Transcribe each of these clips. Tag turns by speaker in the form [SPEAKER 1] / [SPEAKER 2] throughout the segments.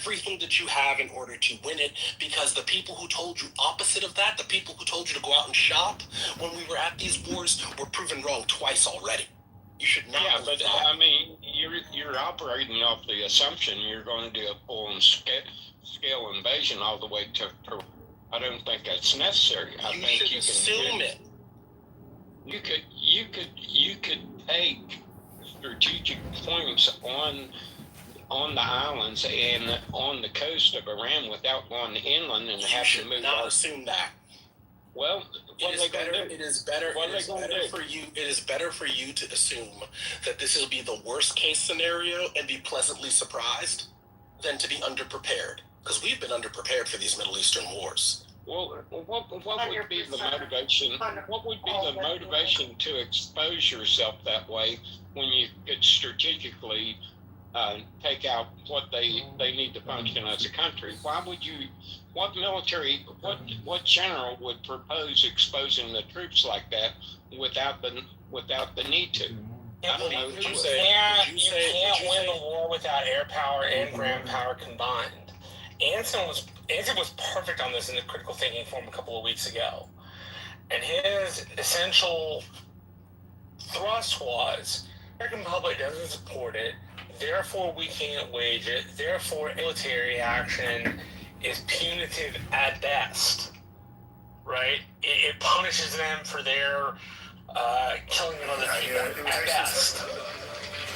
[SPEAKER 1] everything that you have in order to win it, because the people who told you opposite of that, the people who told you to go out and shop when we were at these wars, were proven wrong twice already. You should not.
[SPEAKER 2] Yeah, but that. I mean, you're operating off the assumption you're going to do a full scale invasion all the way to. I don't think that's necessary. I think you can
[SPEAKER 1] assume it.
[SPEAKER 2] You could take strategic points on the islands and on the coast of Iran without going inland and have to move.
[SPEAKER 1] Not assume that.
[SPEAKER 2] Well,
[SPEAKER 1] it is better for you to assume that this will be the worst case scenario and be pleasantly surprised than to be underprepared, because we've been underprepared for these Middle Eastern wars.
[SPEAKER 2] Well, what would be the motivation? What would be the motivation to expose yourself that way when you could strategically take out what they need to function as a country? Why would you? What military? What general would propose exposing the troops like that without the need to? I don't know.
[SPEAKER 3] You can't win the war without air power and ground power combined. Anson was perfect on this in the critical thinking forum a couple of weeks ago. And his essential thrust was, the American public doesn't support it, therefore we can't wage it, therefore military action is punitive at best, right? It punishes them for their killing another people at best.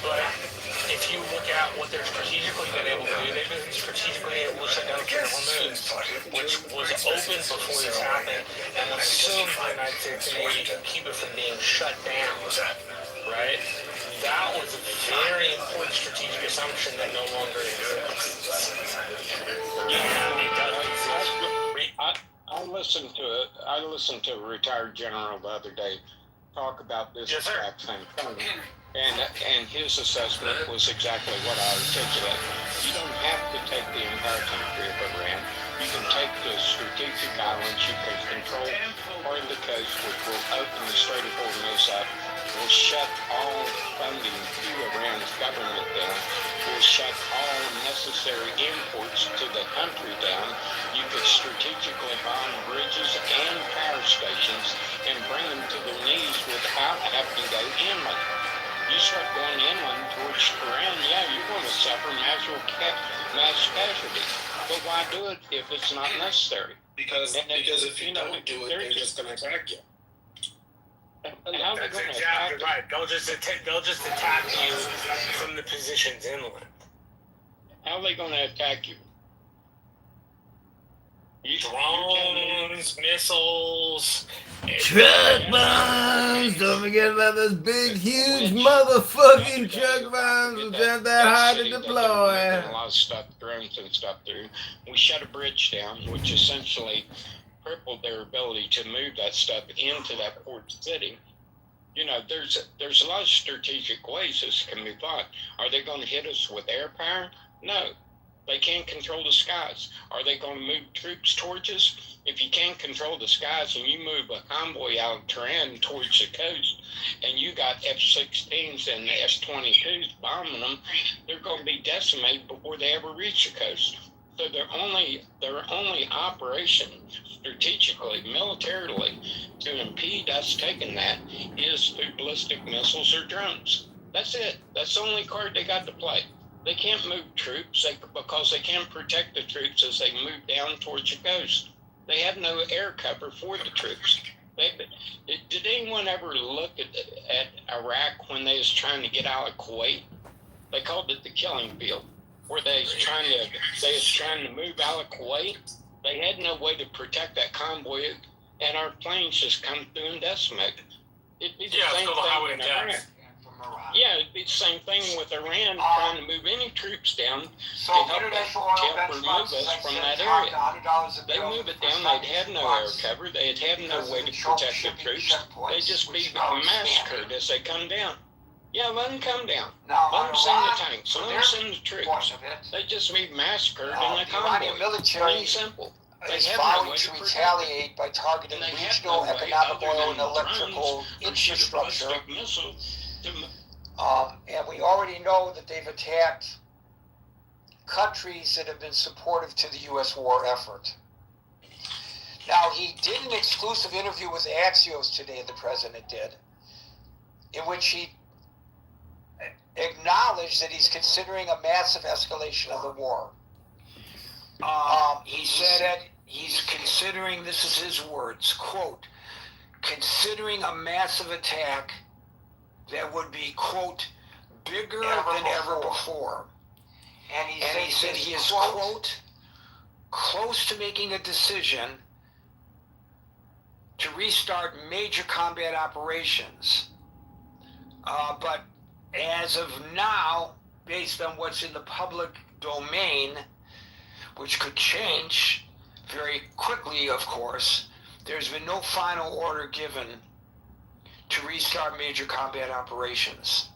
[SPEAKER 3] But if you look at what they're strategically been able to do, they've been strategically able to shut down Camp Hormuz, which was open before this happened, and was assumed by the United States Navy to keep it from being shut down, right? That was a very important strategic assumption that no longer exists. It doesn't exist.
[SPEAKER 2] I listened to a retired general the other day talk about this exact same thing. And his assessment was exactly what I articulated. You don't have to take the entire country of Iran. You can take the strategic islands. You can control part of the coast, which will open the Strait of Hormuz up. Will shut all funding to Iran's government down. Will shut all necessary imports to the country down. You could strategically bomb bridges and power stations and bring them to their knees without having to go inland. You start going inland towards Iran, yeah, you're going to suffer mass casualties. But why do it if it's not necessary?
[SPEAKER 1] Because if you don't do it, they're just going to attack you.
[SPEAKER 3] That's exactly right. They'll just attack you from the positions inland.
[SPEAKER 2] How are they going to attack you?
[SPEAKER 3] Drones, missiles,
[SPEAKER 4] truck bombs. Don't forget about those big, huge motherfucking truck bombs, which aren't that hard to deploy.
[SPEAKER 2] A lot of stuff, drones and stuff through. We shut a bridge down, which essentially crippled their ability to move that stuff into that port city. You know, there's a lot of strategic ways this can be fought. Are they going to hit us with air power? No. They can't control the skies. Are they going to move troops towards us? If you can't control the skies and you move a convoy out of Tehran towards the coast and you got F-16s and S-22s bombing them, they're going to be decimated before they ever reach the coast. So their only operation strategically, militarily, to impede us taking that is through ballistic missiles or drones. That's it. That's the only card they got to play. They can't move troops because they can't protect the troops as they move down towards the coast. They have no air cover for the troops. Did anyone ever look at Iraq when they was trying to get out of Kuwait? They called it the killing field, where they was trying to move out of Kuwait. They had no way to protect that convoy, and our planes just come through and decimate. It'd be the same thing in Iran. Yeah, it'd be the same thing with Iran trying to move any troops down to help remove us from that area. They move it down, they'd have no air cover, they'd have no way to protect the troops. They'd just be massacred as they come down. Yeah, let them come down. Let them send the tanks. Let them send the troops. They'd just be massacred in the convoy. Plain and simple.
[SPEAKER 5] Is vowing to retaliate by targeting regional, economical, and electrical infrastructure. And we already know that they've attacked countries that have been supportive to the U.S. war effort. Now, he did an exclusive interview with Axios today, the president did, in which he acknowledged that he's considering a massive escalation of the war. He said he's considering, this is his words, quote, considering a massive attack that would be, quote, bigger than ever before. And he said he is, quote, close to making a decision to restart major combat operations. But as of now, based on what's in the public domain, which could change very quickly, of course, there's been no final order given to restart major combat operations.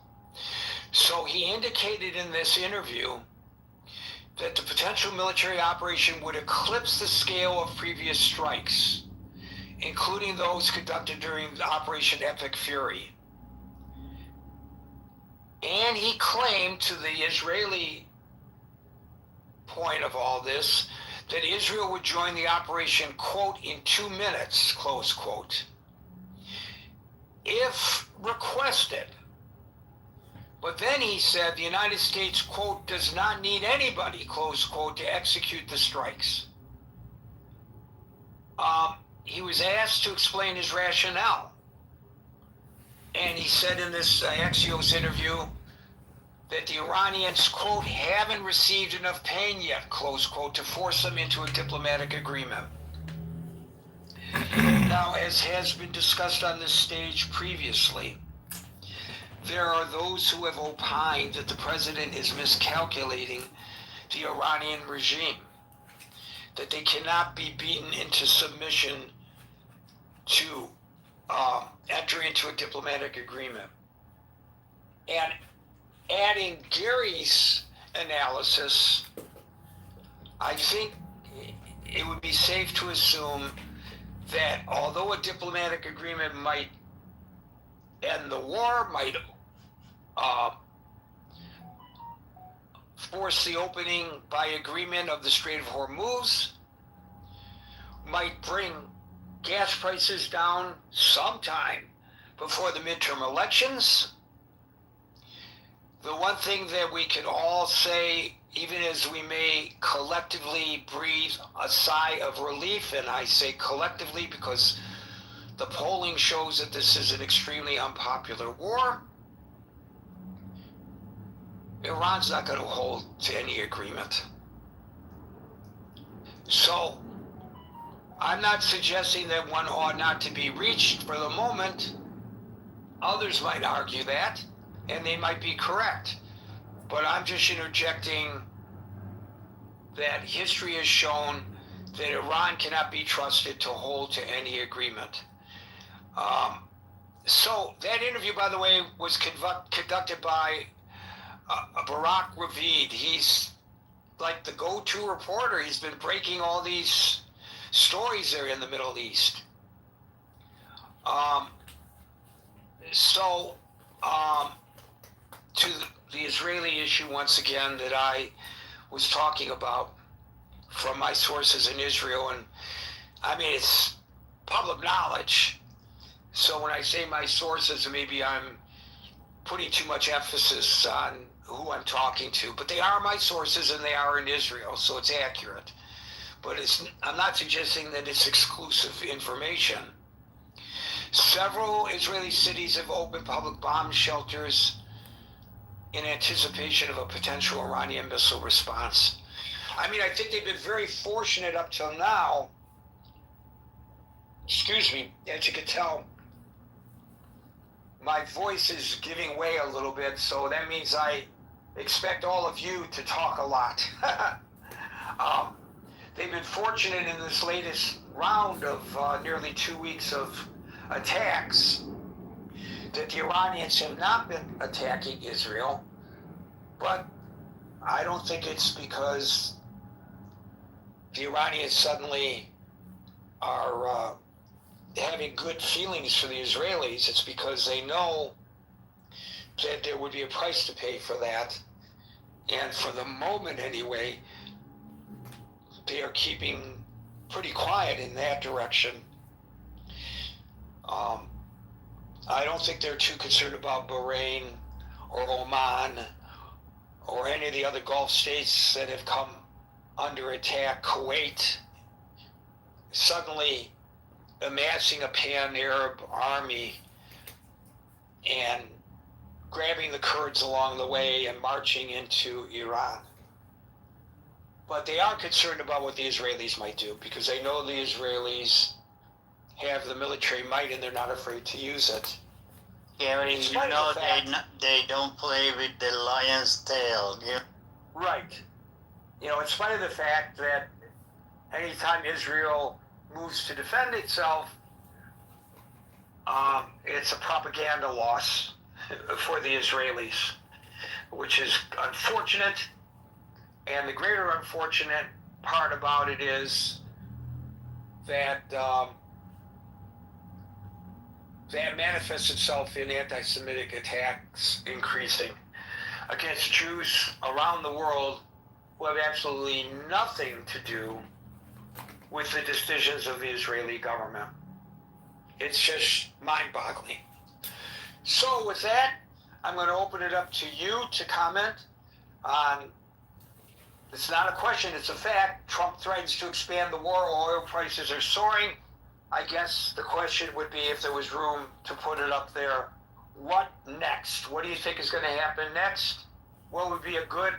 [SPEAKER 5] So he indicated in this interview that the potential military operation would eclipse the scale of previous strikes, including those conducted during Operation Epic Fury. And he claimed, to the Israeli point of all this, that Israel would join the operation, quote, in 2 minutes, close quote, if requested. But then he said the United States, quote, does not need anybody, close quote, to execute the strikes. He was asked to explain his rationale. And he said in this Axios interview that the Iranians, quote, haven't received enough pain yet, close quote, to force them into a diplomatic agreement. Now, as has been discussed on this stage previously, there are those who have opined that the president is miscalculating the Iranian regime, that they cannot be beaten into submission to enter into a diplomatic agreement. And adding Gary's analysis, I think it would be safe to assume that although a diplomatic agreement might end the war, might force the opening by agreement of the Strait of Hormuz, might bring gas prices down sometime before the midterm elections. The one thing that we can all say, even as we may collectively breathe a sigh of relief, and I say collectively because the polling shows that this is an extremely unpopular war, Iran's not going to hold to any agreement. So, I'm not suggesting that one ought not to be reached for the moment. Others might argue that, and they might be correct. But I'm just interjecting that history has shown that Iran cannot be trusted to hold to any agreement. So that interview, by the way, was conducted by Barak Ravid. He's like the go-to reporter. He's been breaking all these stories there in the Middle East. To the Israeli issue, once again, that I was talking about from my sources in Israel, and I mean, it's public knowledge. So when I say my sources, maybe I'm putting too much emphasis on who I'm talking to, but they are my sources and they are in Israel, so it's accurate. But I'm not suggesting that it's exclusive information. Several Israeli cities have opened public bomb shelters in anticipation of a potential Iranian missile response. I mean, I think they've been very fortunate up till now. Excuse me, as you can tell, my voice is giving way a little bit, so that means I expect all of you to talk a lot. They've been fortunate in this latest round of nearly 2 weeks of attacks that the Iranians have not been attacking Israel, but I don't think it's because the Iranians suddenly are having good feelings for the Israelis. It's because they know that there would be a price to pay for that, And for the moment anyway, they are keeping pretty quiet in that direction. I don't think they're too concerned about Bahrain or Oman or any of the other Gulf states that have come under attack. Kuwait suddenly amassing a pan-Arab army and grabbing the Kurds along the way and marching into Iran. But they are concerned about what the Israelis might do, because they know the Israelis have the military might and they're not afraid to use it.
[SPEAKER 6] Gary,
[SPEAKER 5] In
[SPEAKER 6] you
[SPEAKER 5] spite
[SPEAKER 6] know
[SPEAKER 5] of the fact-
[SPEAKER 6] they don't play with the lion's tail. Yeah.
[SPEAKER 5] Right. In spite of the fact that anytime Israel moves to defend itself, it's a propaganda loss for the Israelis, which is unfortunate. And the greater unfortunate part about it is that that manifests itself in anti-Semitic attacks increasing against Jews around the world who have absolutely nothing to do with the decisions of the Israeli government. It's just mind-boggling. So with that, I'm going to open it up to you to comment on, it's not a question, it's a fact. Trump threatens to expand the war, oil prices are soaring. I guess the question would be, if there was room to put it up there, what next? What do you think is going to happen next? What would be a good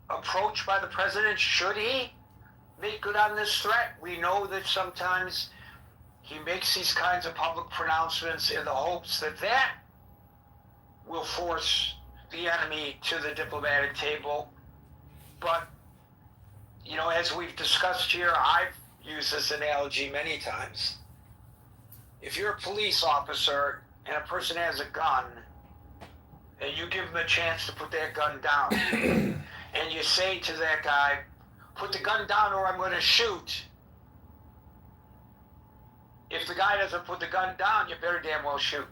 [SPEAKER 5] approach by the president? Should he make good on this threat? We know that sometimes he makes these kinds of public pronouncements in the hopes that that will force the enemy to the diplomatic table. But, as we've discussed here, I've used this analogy many times. If you're a police officer and a person has a gun, and you give him a chance to put that gun down, and you say to that guy, put the gun down or I'm going to shoot. If the guy doesn't put the gun down, you better damn well shoot.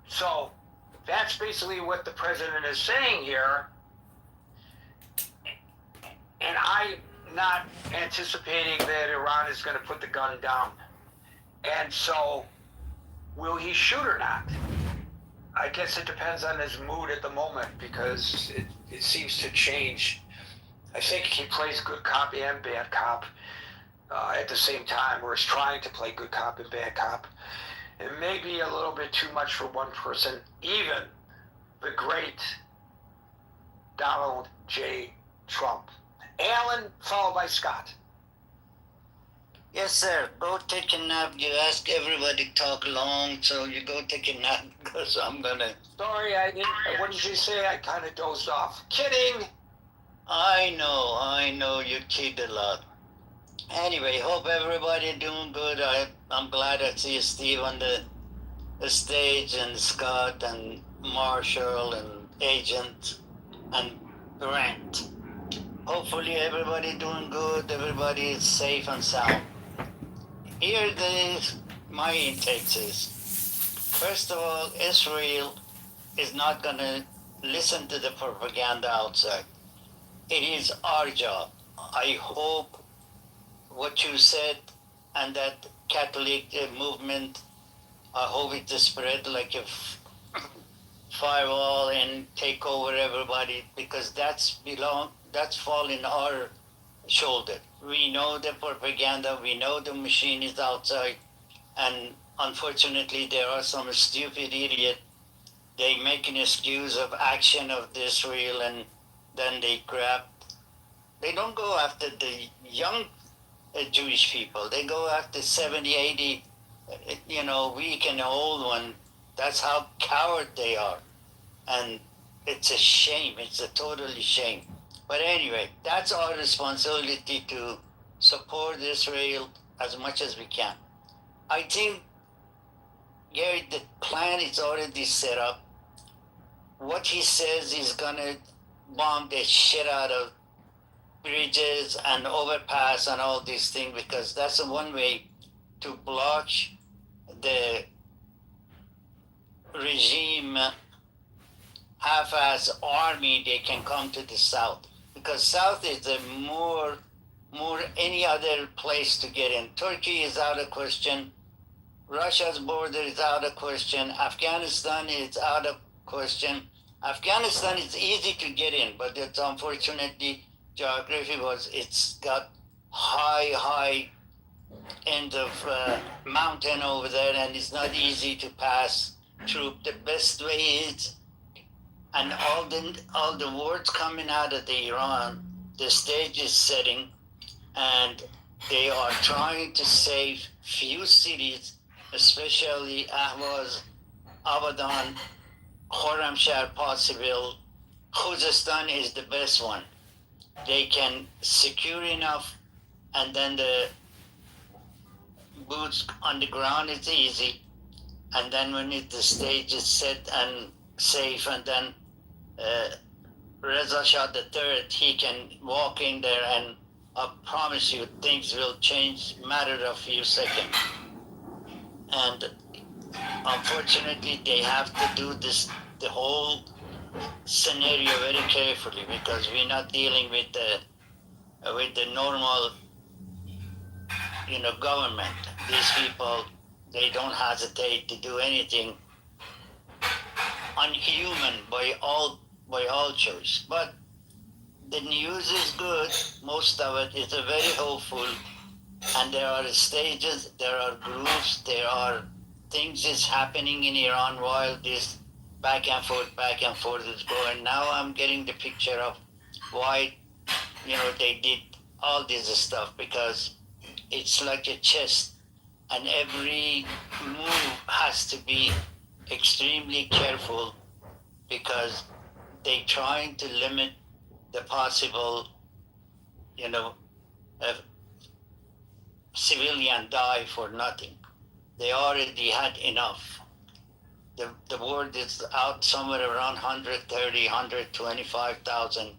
[SPEAKER 5] So that's basically what the president is saying here. And I'm not anticipating that Iran is going to put the gun down. And so, will he shoot or not? I guess it depends on his mood at the moment, because it seems to change. I think he plays good cop and bad cop at the same time, or is trying to play good cop and bad cop. It may be a little bit too much for one person, even the great Donald J. Trump. Alan, followed by Scott.
[SPEAKER 6] Yes, sir. Go take a nap. You ask everybody to talk long, so you go take a nap, because I'm gonna.
[SPEAKER 5] Sorry, what did you say? I kind of dozed off. Kidding.
[SPEAKER 6] I know, you kid a lot. Anyway, hope everybody doing good. I'm glad I see Steve on the stage, and Scott and Marshall and Agent and Grant. Hopefully everybody doing good, everybody is safe and sound. Here my intakes is. First of all, Israel is not going to listen to the propaganda outside. It is our job. I hope what you said and that Catholic movement, I hope it spread like a firewall and take over everybody, because that's fall in our shoulder. We know the propaganda, we know the machine is outside, and unfortunately there are some stupid idiot. They make an excuse of action of Israel, and then they don't go after the young Jewish people. They go after 70, 80, weak and old one. That's how coward they are. And it's a shame. It's a totally shame. But anyway, that's our responsibility to support Israel as much as we can. I think, Gary, the plan is already set up. What he says he's gonna bomb the shit out of bridges and overpass and all these things, because that's one way to block the regime half-ass army, they can come to the south, because south is a more any other place to get in. Turkey is out of question. Russia's border is out of question. Afghanistan is out of question. Afghanistan is easy to get in, but it's unfortunately geography it's got high end of mountain over there, and it's not easy to pass through. The best way is, and all the words coming out of the Iran, the stage is setting, and they are trying to save few cities, especially Ahvaz, Abadan, Khorramshahr, possible. Khuzestan is the best one. They can secure enough, and then the boots on the ground is easy, and then when the stage is set and safe, and then Reza Shah III, he can walk in there, and I promise you things will change matter of few seconds. And unfortunately they have to do the whole scenario very carefully, because we're not dealing with the normal government. These people, they don't hesitate to do anything unhuman by all choice. But the news is good. Most of it is very hopeful, and there are stages, there are groups, there are things is happening in Iran while this back and forth is going. Now I'm getting the picture of why they did all this stuff, because it's like a chess, and every move has to be extremely careful, because they're trying to limit the possible, civilian die for nothing. They already had enough. The word is out somewhere around 130, 125,000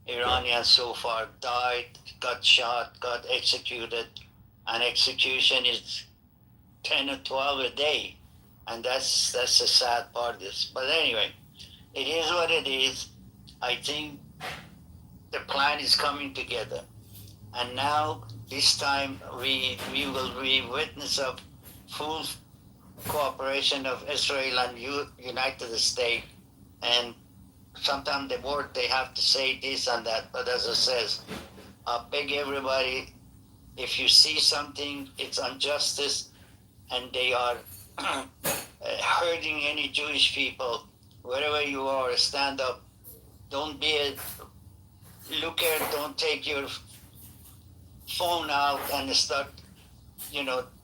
[SPEAKER 6] Iranians so far died, got shot, got executed, and execution is 10 or 12 a day. And that's the sad part of this. But anyway, it is what it is. I think the plan is coming together. And now, this time, we will be witness of full cooperation of Israel and United States. And sometimes the word, they have to say this and that. But as I says, I beg everybody, if you see something, it's injustice, and they are hurting any Jewish people, wherever you are, stand up. Don't be a looker. Don't take your phone out and start,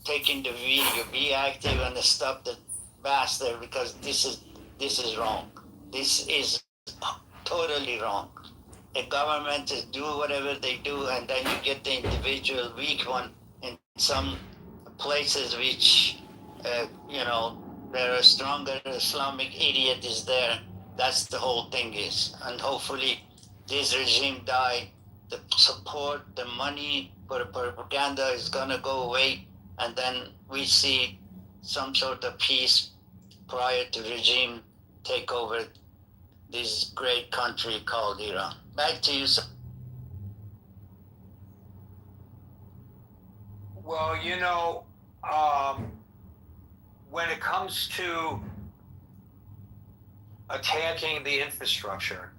[SPEAKER 6] taking the video. Be active and stop the bastard, because this is wrong. This is totally wrong. The government is do whatever they do, and then you get the individual weak one in some places which, there are stronger Islamic idiot is there. That's the whole thing is. And hopefully this regime die. The support, the money for propaganda is going to go away. And then we see some sort of peace prior to regime take over this great country called Iran. Back to you, sir.
[SPEAKER 5] Well, when it comes to attacking the infrastructure,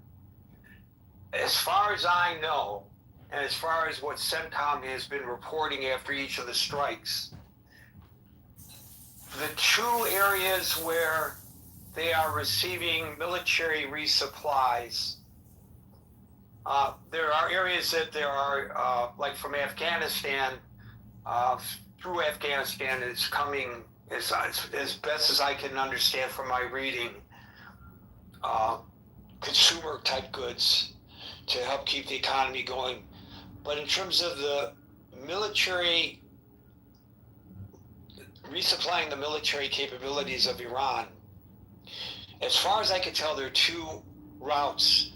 [SPEAKER 5] as far as I know, and as far as what CENTCOM has been reporting after each of the strikes, the two areas where they are receiving military resupplies, there are areas that there are, like from Afghanistan, through Afghanistan, it's coming, as best as I can understand from my reading, consumer type goods to help keep the economy going. But in terms of the military, resupplying the military capabilities of Iran, as far as I can tell, there are two routes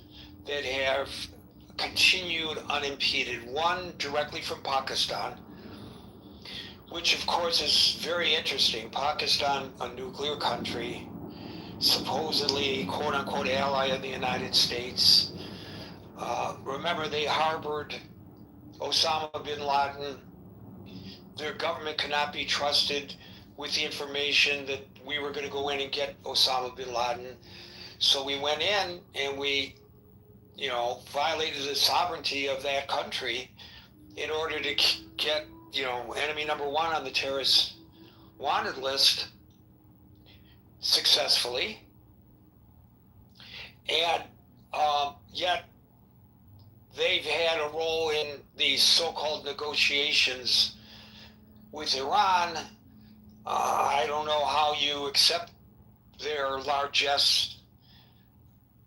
[SPEAKER 5] that have continued unimpeded. One directly from Pakistan, which of course is very interesting. Pakistan, a nuclear country, supposedly quote-unquote ally of the United States. Remember, they harbored Osama bin Laden. Their government could not be trusted with the information that we were going to go in and get Osama bin Laden. So we went in and we, violated the sovereignty of that country in order to get, enemy number one on the terrorist wanted list successfully. And yet they've had a role in these so-called negotiations with Iran. I don't know how you accept their largesse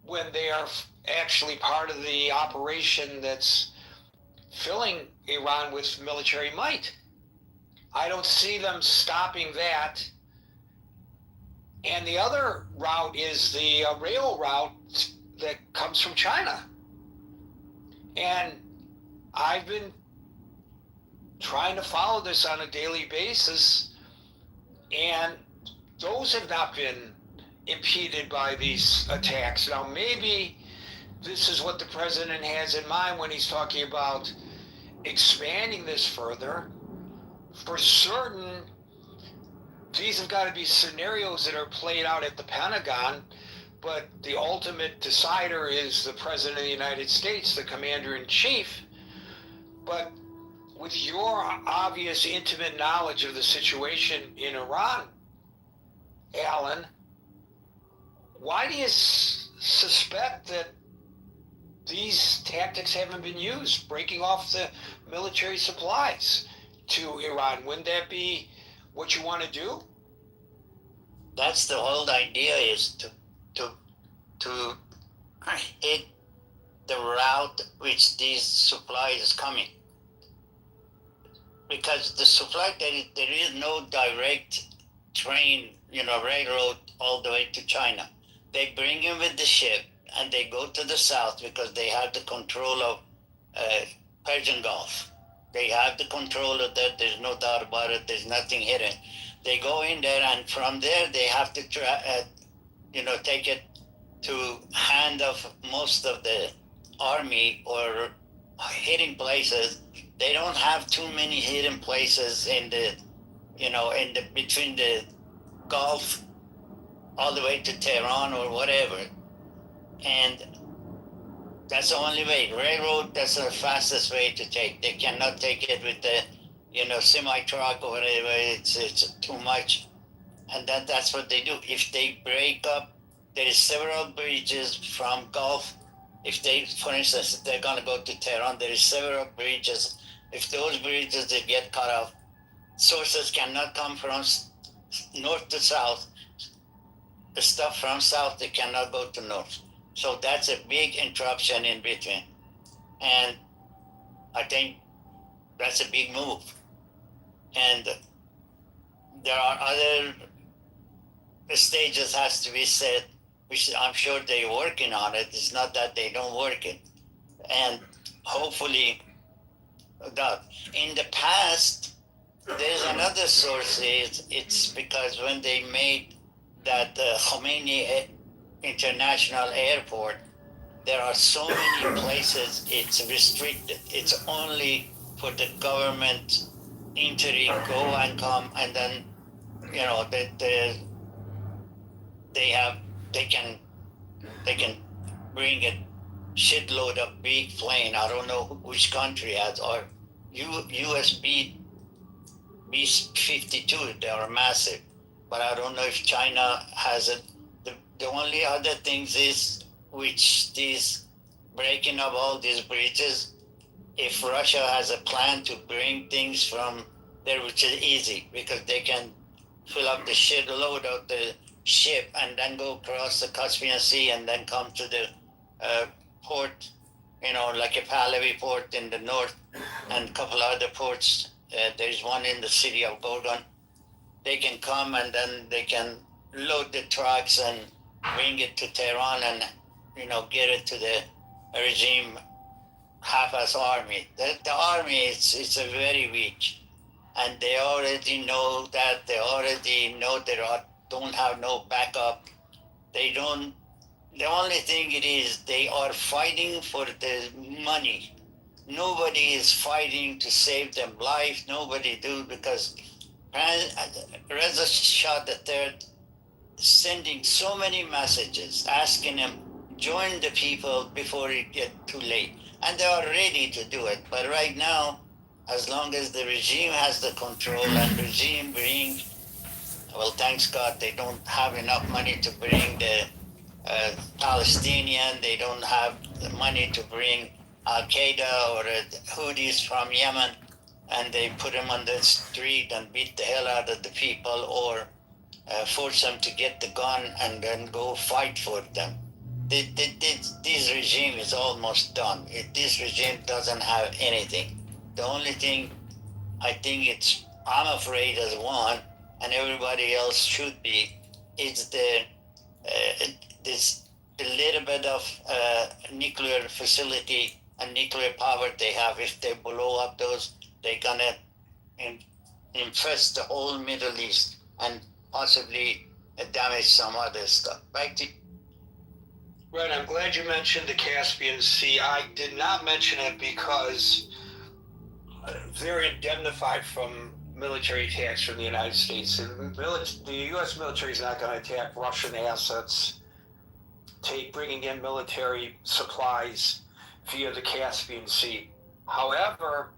[SPEAKER 5] when they are actually part of the operation that's filling Iran with military might. I don't see them stopping that. And the other route is the rail route that comes from China. And I've been trying to follow this on a daily basis, and those have not been impeded by these attacks. Now, maybe this is what the president has in mind when he's talking about expanding this further. For certain, these have got to be scenarios that are played out at the Pentagon, but the ultimate decider is the President of the United States, the Commander-in-Chief. But with your obvious intimate knowledge of the situation in Iran, Alan, why do you suspect that these tactics haven't been used, breaking off the military supplies to Iran? Wouldn't that be what you want to do?
[SPEAKER 6] That's the whole idea, is to hit the route which these supply is coming. Because the supply, there is no direct train, railroad all the way to China. They bring in with the ship and they go to the south because they have the control of Persian Gulf. They have the control of that. There's no doubt about it. There's nothing hidden. They go in there, and from there they have to take it to hand of most of the army or hidden places. They don't have too many hidden places in the between the Gulf all the way to Tehran or whatever. And that's the only way. Railroad, that's the fastest way to take. They cannot take it with the, semi-truck or whatever. It's too much. And that's what they do. If they break up, there is several bridges from Gulf. If they, for instance, if they're going to go to Tehran, there is several bridges. If those bridges, they get cut off, sources cannot come from north to south. The stuff from south, they cannot go to north. So that's a big interruption in between. And I think that's a big move. And there are other stages has to be set, which I'm sure they're working on it. It's not that they don't work it. And hopefully that. In the past, there's another source. It's because when they made that Khomeini International Airport, there are so many places it's restricted. It's only for the government entering, go and come, and then they can bring a shitload of big plane. I don't know which country has, or US B-52. They are massive, but I don't know if China has it. The only other things is which these breaking of all these bridges. If Russia has a plan to bring things from there, which is easy because they can fill up the shitload of the ship and then go across the Caspian Sea and then come to the port, like a Pahlavi port in the north and a couple other ports. There's one in the city of Gorgon. They can come and then they can load the trucks and bring it to Tehran and, get it to the regime half-ass army. The army it's a very weak, and they already know that. They already know they don't have no backup. They don't. The only thing it is, they are fighting for the money. Nobody is fighting to save them life. Nobody do, because Reza Shah III sending so many messages asking them join the people before it get too late, and they are ready to do it. But right now, as long as the regime has the control and regime bring, well, thanks God they don't have enough money to bring the Palestinian. They don't have the money to bring Al Qaeda or Houthis from Yemen, and they put them on the street and beat the hell out of the people, or force them to get the gun and then go fight for them. This regime is almost done. This regime doesn't have anything. The only thing I think I'm afraid as one, and everybody else should be, is this little bit of nuclear facility and nuclear power they have. If they blow up those, they're gonna infest the whole Middle East and possibly damage some other stuff. Back to
[SPEAKER 5] Right, I'm glad you mentioned the Caspian Sea. I did not mention it because they're indemnified from military attacks from the United States. The U.S. military is not going to attack Russian assets, bringing in military supplies via the Caspian Sea. However,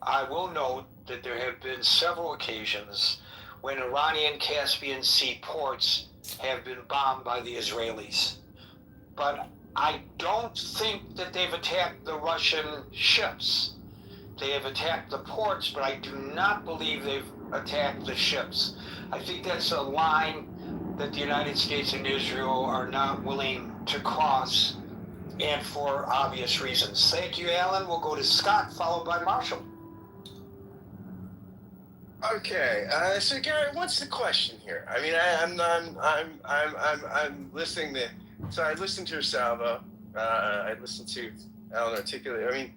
[SPEAKER 5] I will note that there have been several occasions when Iranian Caspian Sea ports have been bombed by the Israelis. But I don't think that they've attacked the Russian ships. They have attacked the ports, but I do not believe they've attacked the ships. I think that's a line that the United States and Israel are not willing to cross, and for obvious reasons. Thank you, Alan. We'll go to Scott, followed by Marshall.
[SPEAKER 4] Okay, so Gary, what's the question here? I mean, I'm listening to. So I listened to your salvo. I listened to Alan articulate. I mean,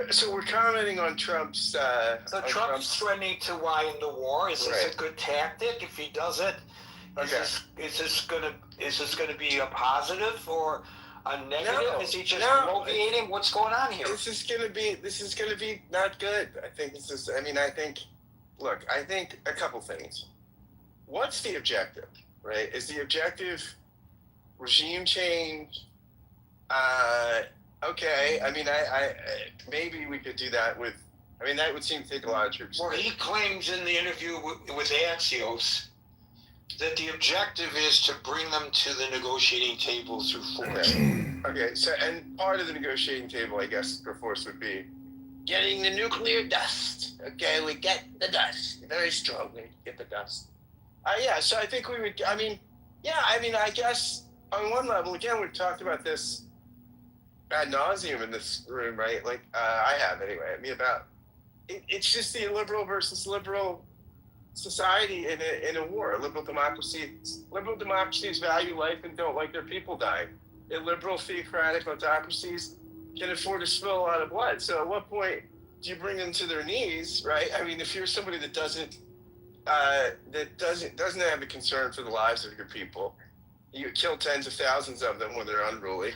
[SPEAKER 4] so we're commenting on Trump's.
[SPEAKER 5] So Trump's threatening to wind the war. Is this a good tactic? If he does it, is this gonna be a positive or a negative?
[SPEAKER 4] No,
[SPEAKER 5] is he just bloviating? What's going on here?
[SPEAKER 4] This is gonna be not good. I think this is. I mean, I think a couple things. What's the objective? Right? Is the objective regime change? Okay. I mean, I maybe we could do that with. I mean, that would seem to take a lot of troops.
[SPEAKER 5] Well, he claims in the interview with Axios that the objective is to bring them to the negotiating table through force.
[SPEAKER 4] Okay. So, and part of the negotiating table, I guess, for force would be getting the nuclear dust. Okay, we get the dust very strongly. Get the dust. Yeah. So I think we would. I mean, yeah. I mean, I guess on one level, again, we've talked about this ad nauseum in this room, right? Like I have anyway. I mean, about it's just the illiberal versus liberal society in a war. Liberal democracies value life and don't like their people dying. Illiberal theocratic autocracies can afford to spill a lot of blood. So at what point do you bring them to their knees, right? I mean, if you're somebody that doesn't have a concern for the lives of your people, you kill tens of thousands of them when they're unruly.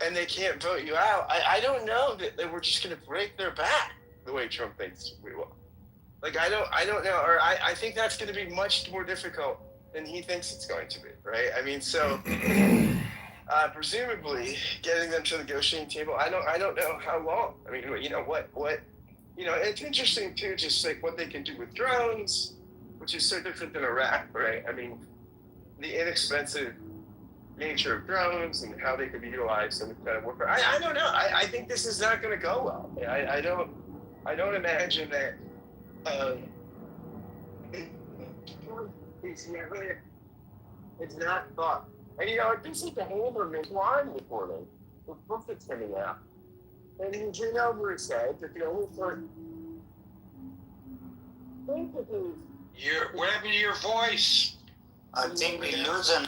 [SPEAKER 4] And they can't vote you out, I don't know that we're just going to break their back the way Trump thinks we will. Like, I don't know, or I think that's going to be much more difficult than he thinks it's going to be, right? I mean, so presumably getting them to the negotiating table, I don't know how long. I mean, what it's interesting too, just like what they can do with drones, which is so different than Iraq, right? I mean, the inexpensive nature of drones and how they could be utilized in kind of warfare. I don't know. I think this is not going to go well. I don't imagine that. It's not thought. And this is the Haberman line reporting, the book that's coming out. And Kitover said that the only thing.
[SPEAKER 5] What happened to your voice?
[SPEAKER 6] I think we lose him.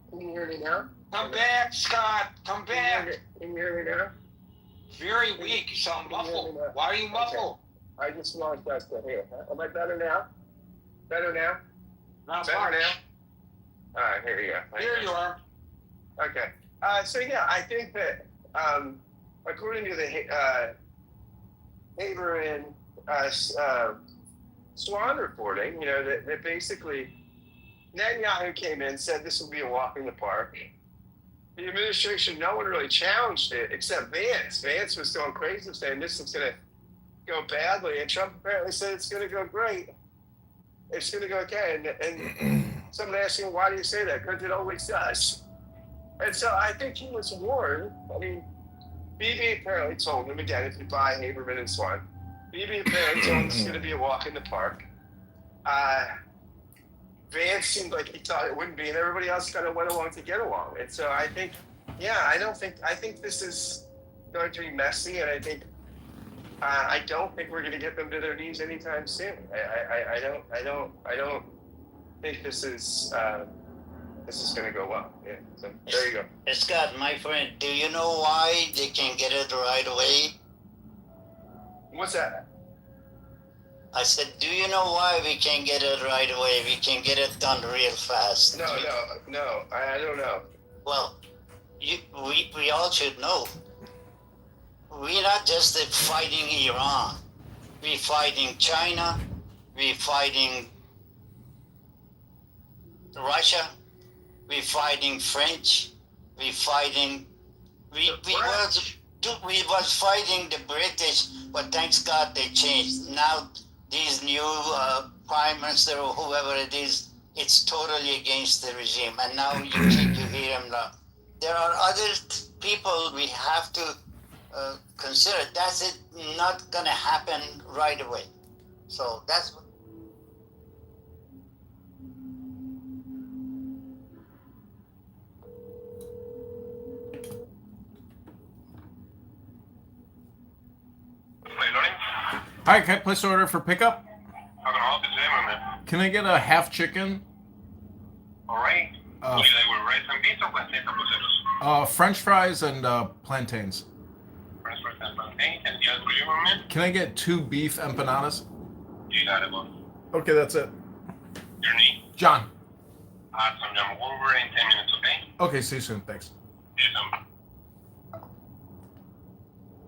[SPEAKER 4] Can you hear me now?
[SPEAKER 5] Come back, Scott. Come back.
[SPEAKER 4] Can you hear me now?
[SPEAKER 5] Very weak. You sound muffled. Why are you muffled?
[SPEAKER 4] I just lost that here. Am I better now? Better now?
[SPEAKER 5] Not
[SPEAKER 4] Better
[SPEAKER 5] much.
[SPEAKER 4] now? All right, here you go.
[SPEAKER 5] Here you are.
[SPEAKER 4] Okay. So yeah, I think that according to the Haber and Swan reporting, that basically Netanyahu came in, said this will be a walk in the park. The administration, no one really challenged it except Vance. Vance was going crazy saying this is going to go badly, and Trump apparently said it's going to go great. It's going to go okay. And someone asked him, why do you say that? Because it always does. And so I think he was warned. I mean, Bibi apparently told him, again, if you buy Haberman and Swan, Bibi apparently told him it's going to be a walk in the park. Vance seemed like he thought it wouldn't be, and everybody else kind of went along to get along. And so I think, I think this is going to be messy, and I don't think we're going to get them to their knees anytime soon. I don't think this is going to go well. Yeah. So there you go.
[SPEAKER 6] Scott, my friend, do you know why they can get it right away?
[SPEAKER 4] What's that?
[SPEAKER 6] I said, do you know why we can get it right away? We can get it done real fast.
[SPEAKER 4] No, I don't know.
[SPEAKER 6] Well, we all should know. We're not just fighting Iran. We're fighting China. We're fighting Russia. We're fighting French. We're fighting. We was fighting the British, but thanks God they changed. Now these new prime minister or whoever it is, it's totally against the regime. And now you hear him now. There are other people we have to consider. That's it. Not gonna happen right away. So that's.
[SPEAKER 7] Hi, can I place an order for pickup?
[SPEAKER 8] How can I help you today, my man?
[SPEAKER 7] Can I get a half chicken?
[SPEAKER 8] All right. Would you like with rice and beans or plantains and potatoes?
[SPEAKER 7] French fries and plantains.
[SPEAKER 8] French fries and plantains. And yes, for you, my man?
[SPEAKER 7] Can I get 2 beef empanadas?
[SPEAKER 8] You got it, boss.
[SPEAKER 7] Okay, that's it.
[SPEAKER 8] Your name?
[SPEAKER 7] John.
[SPEAKER 8] Awesome, John. Over in 10 minutes, okay?
[SPEAKER 7] Okay, see you soon. Thanks.
[SPEAKER 8] See you soon.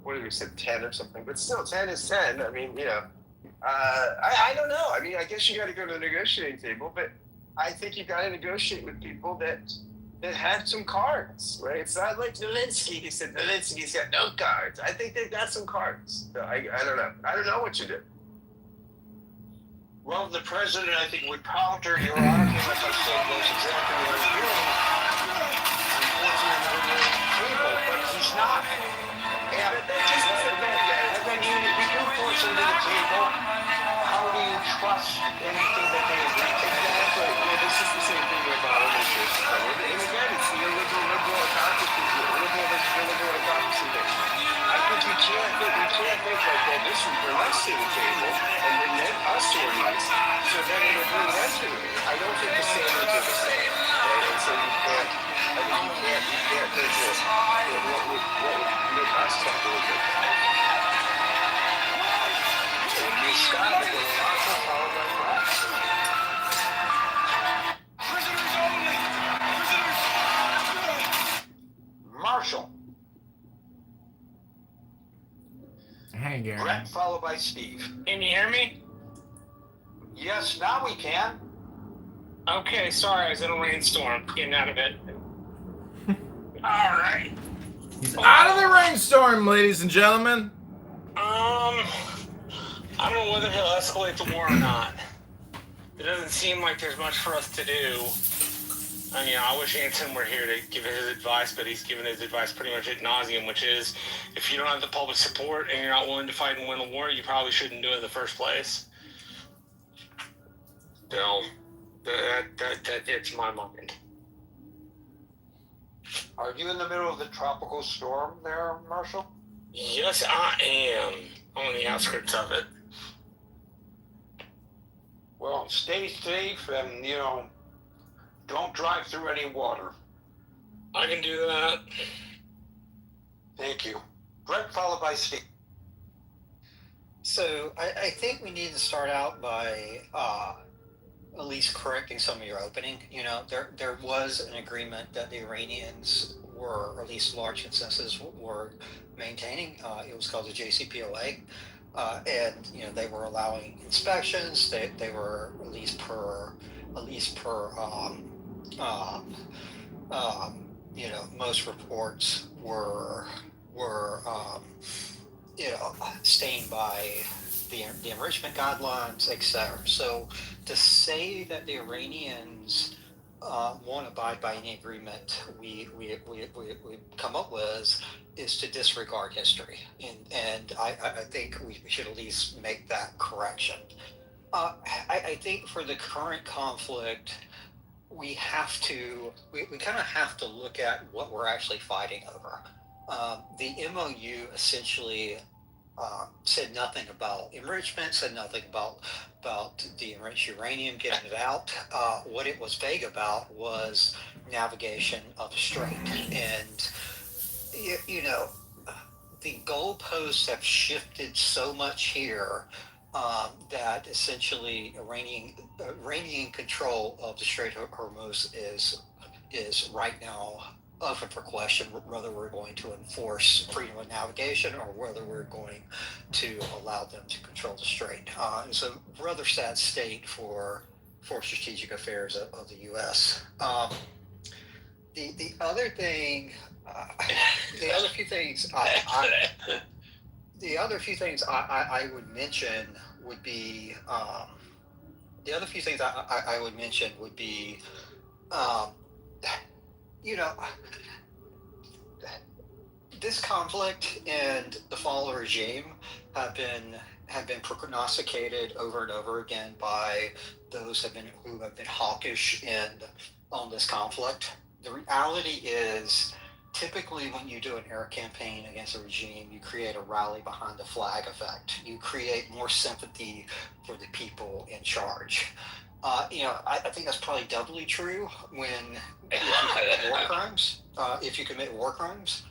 [SPEAKER 4] What did we say, 10 or something? But still, 10 is 10. I mean, I don't know. I mean, I guess you got to go to the negotiating table, but I think you got to negotiate with people that have some cards, right? It's not like Zelensky. He said Zelensky's got no cards. I think they've got some cards. So I don't know. I don't know what you do.
[SPEAKER 5] Well, the president, I think, would counter your argument by saying that's exactly what he's doing. Unfortunately, but he's not. And then we do force him to the table. How do you trust anything that they agree to?
[SPEAKER 4] Exactly. Yeah, this is the same thing about administration. And again, it's the liberal autocracy thing. I think we can't think like, well, this will bring us to the table and bring us to a knees, so then it'll bring them to the knees. I don't think the standards are the same. Right? And so you can't think this. What would make us talk a little bit?
[SPEAKER 5] Scott, it was Marshall followed by Brett. Marshall.
[SPEAKER 7] Hey, Gary.
[SPEAKER 5] Brett followed by Steve.
[SPEAKER 3] Can you hear me?
[SPEAKER 5] Yes, now we can.
[SPEAKER 3] Okay, sorry, I was in a rainstorm. Getting out of it. All right.
[SPEAKER 7] He's out of the rainstorm, ladies and gentlemen.
[SPEAKER 3] I don't know whether he'll escalate the war or not. It doesn't seem like there's much for us to do. I mean, I wish Anson were here to give his advice, but he's given his advice pretty much ad nauseum, which is, if you don't have the public support and you're not willing to fight and win a war, you probably shouldn't do it in the first place. So, that hits my mind.
[SPEAKER 5] Are you in the middle of the tropical storm there, Marshall?
[SPEAKER 3] Yes, I am. On the outskirts of it.
[SPEAKER 5] Well, stay safe and, don't drive through any water.
[SPEAKER 3] I can do that.
[SPEAKER 5] Thank you. Brett followed by Steve.
[SPEAKER 9] So I think we need to start out by at least correcting some of your opening. There was an agreement that the Iranians were, or at least large consensus, were maintaining. It was called the JCPOA. And they were allowing inspections. They were at least per most reports were staying by the enrichment guidelines, etc. So to say that the Iranians won't abide by any agreement we come up with is to disregard history, and I think we should at least make that correction. I think for the current conflict, we kind of have to look at what we're actually fighting over. The MOU essentially said nothing about enrichment, said nothing about the enriched uranium, getting it out. What it was vague about was navigation of the strait. And, the goalposts have shifted so much here that essentially Iranian control of the Strait of Hormuz is right now open for question, whether we're going to enforce freedom of navigation or whether we're going to allow them to control the strait. It's a rather sad state for strategic affairs of the U.S. The other thing, the other few things I would mention would be this conflict and the fall of the regime have been prognosticated over and over again by those who have been hawkish on this conflict. The reality is, typically when you do an air campaign against a regime, you create a rally behind the flag effect. You create more sympathy for the people in charge. I think that's probably doubly true if you commit war crimes.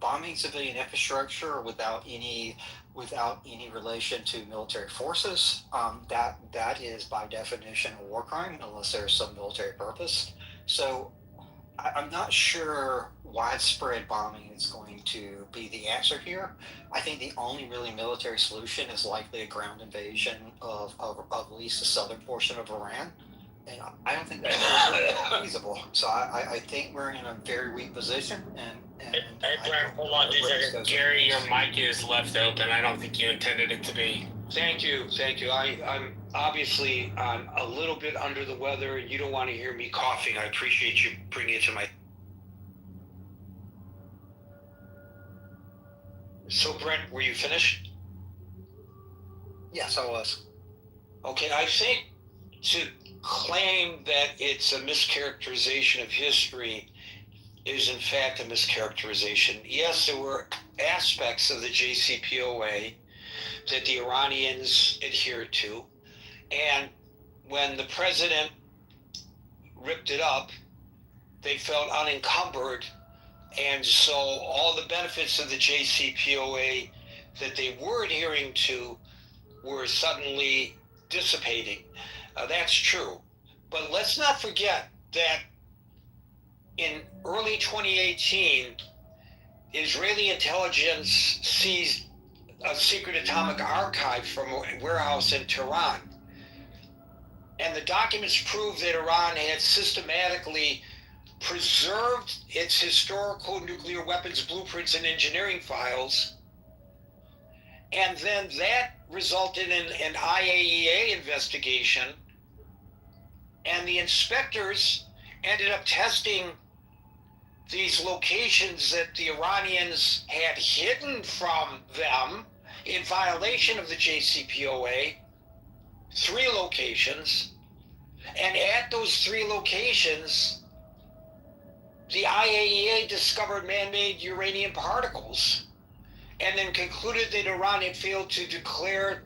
[SPEAKER 9] Bombing civilian infrastructure without any relation to military forces, that is by definition a war crime unless there's some military purpose. So I'm not sure widespread bombing is going to be the answer here. I think the only really military solution is likely a ground invasion of at least the southern portion of Iran. And I don't think that's feasible. So I think we're in a very weak position.
[SPEAKER 3] Hey, Brent, hold on just a second. Gary, your mic is left open. I don't think you intended it to be.
[SPEAKER 5] Thank you. I'm obviously a little bit under the weather. You don't want to hear me coughing. I appreciate you bringing it to my. So Brent, were you finished?
[SPEAKER 9] Yes, I was.
[SPEAKER 5] Okay, I think to claim that it's a mischaracterization of history is in fact a mischaracterization. Yes, there were aspects of the JCPOA that the Iranians adhered to, and when the president ripped it up, they felt unencumbered, and so all the benefits of the JCPOA that they were adhering to were suddenly dissipating. That's true. But let's not forget that in early 2018, Israeli intelligence seized a secret atomic archive from a warehouse in Tehran. And the documents prove that Iran had systematically preserved its historical nuclear weapons blueprints and engineering files. And then that resulted in an IAEA investigation. And the inspectors ended up testing these locations that the Iranians had hidden from them in violation of the JCPOA, 3 locations. And at those 3 locations, the IAEA discovered man-made uranium particles and then concluded that Iran had failed to declare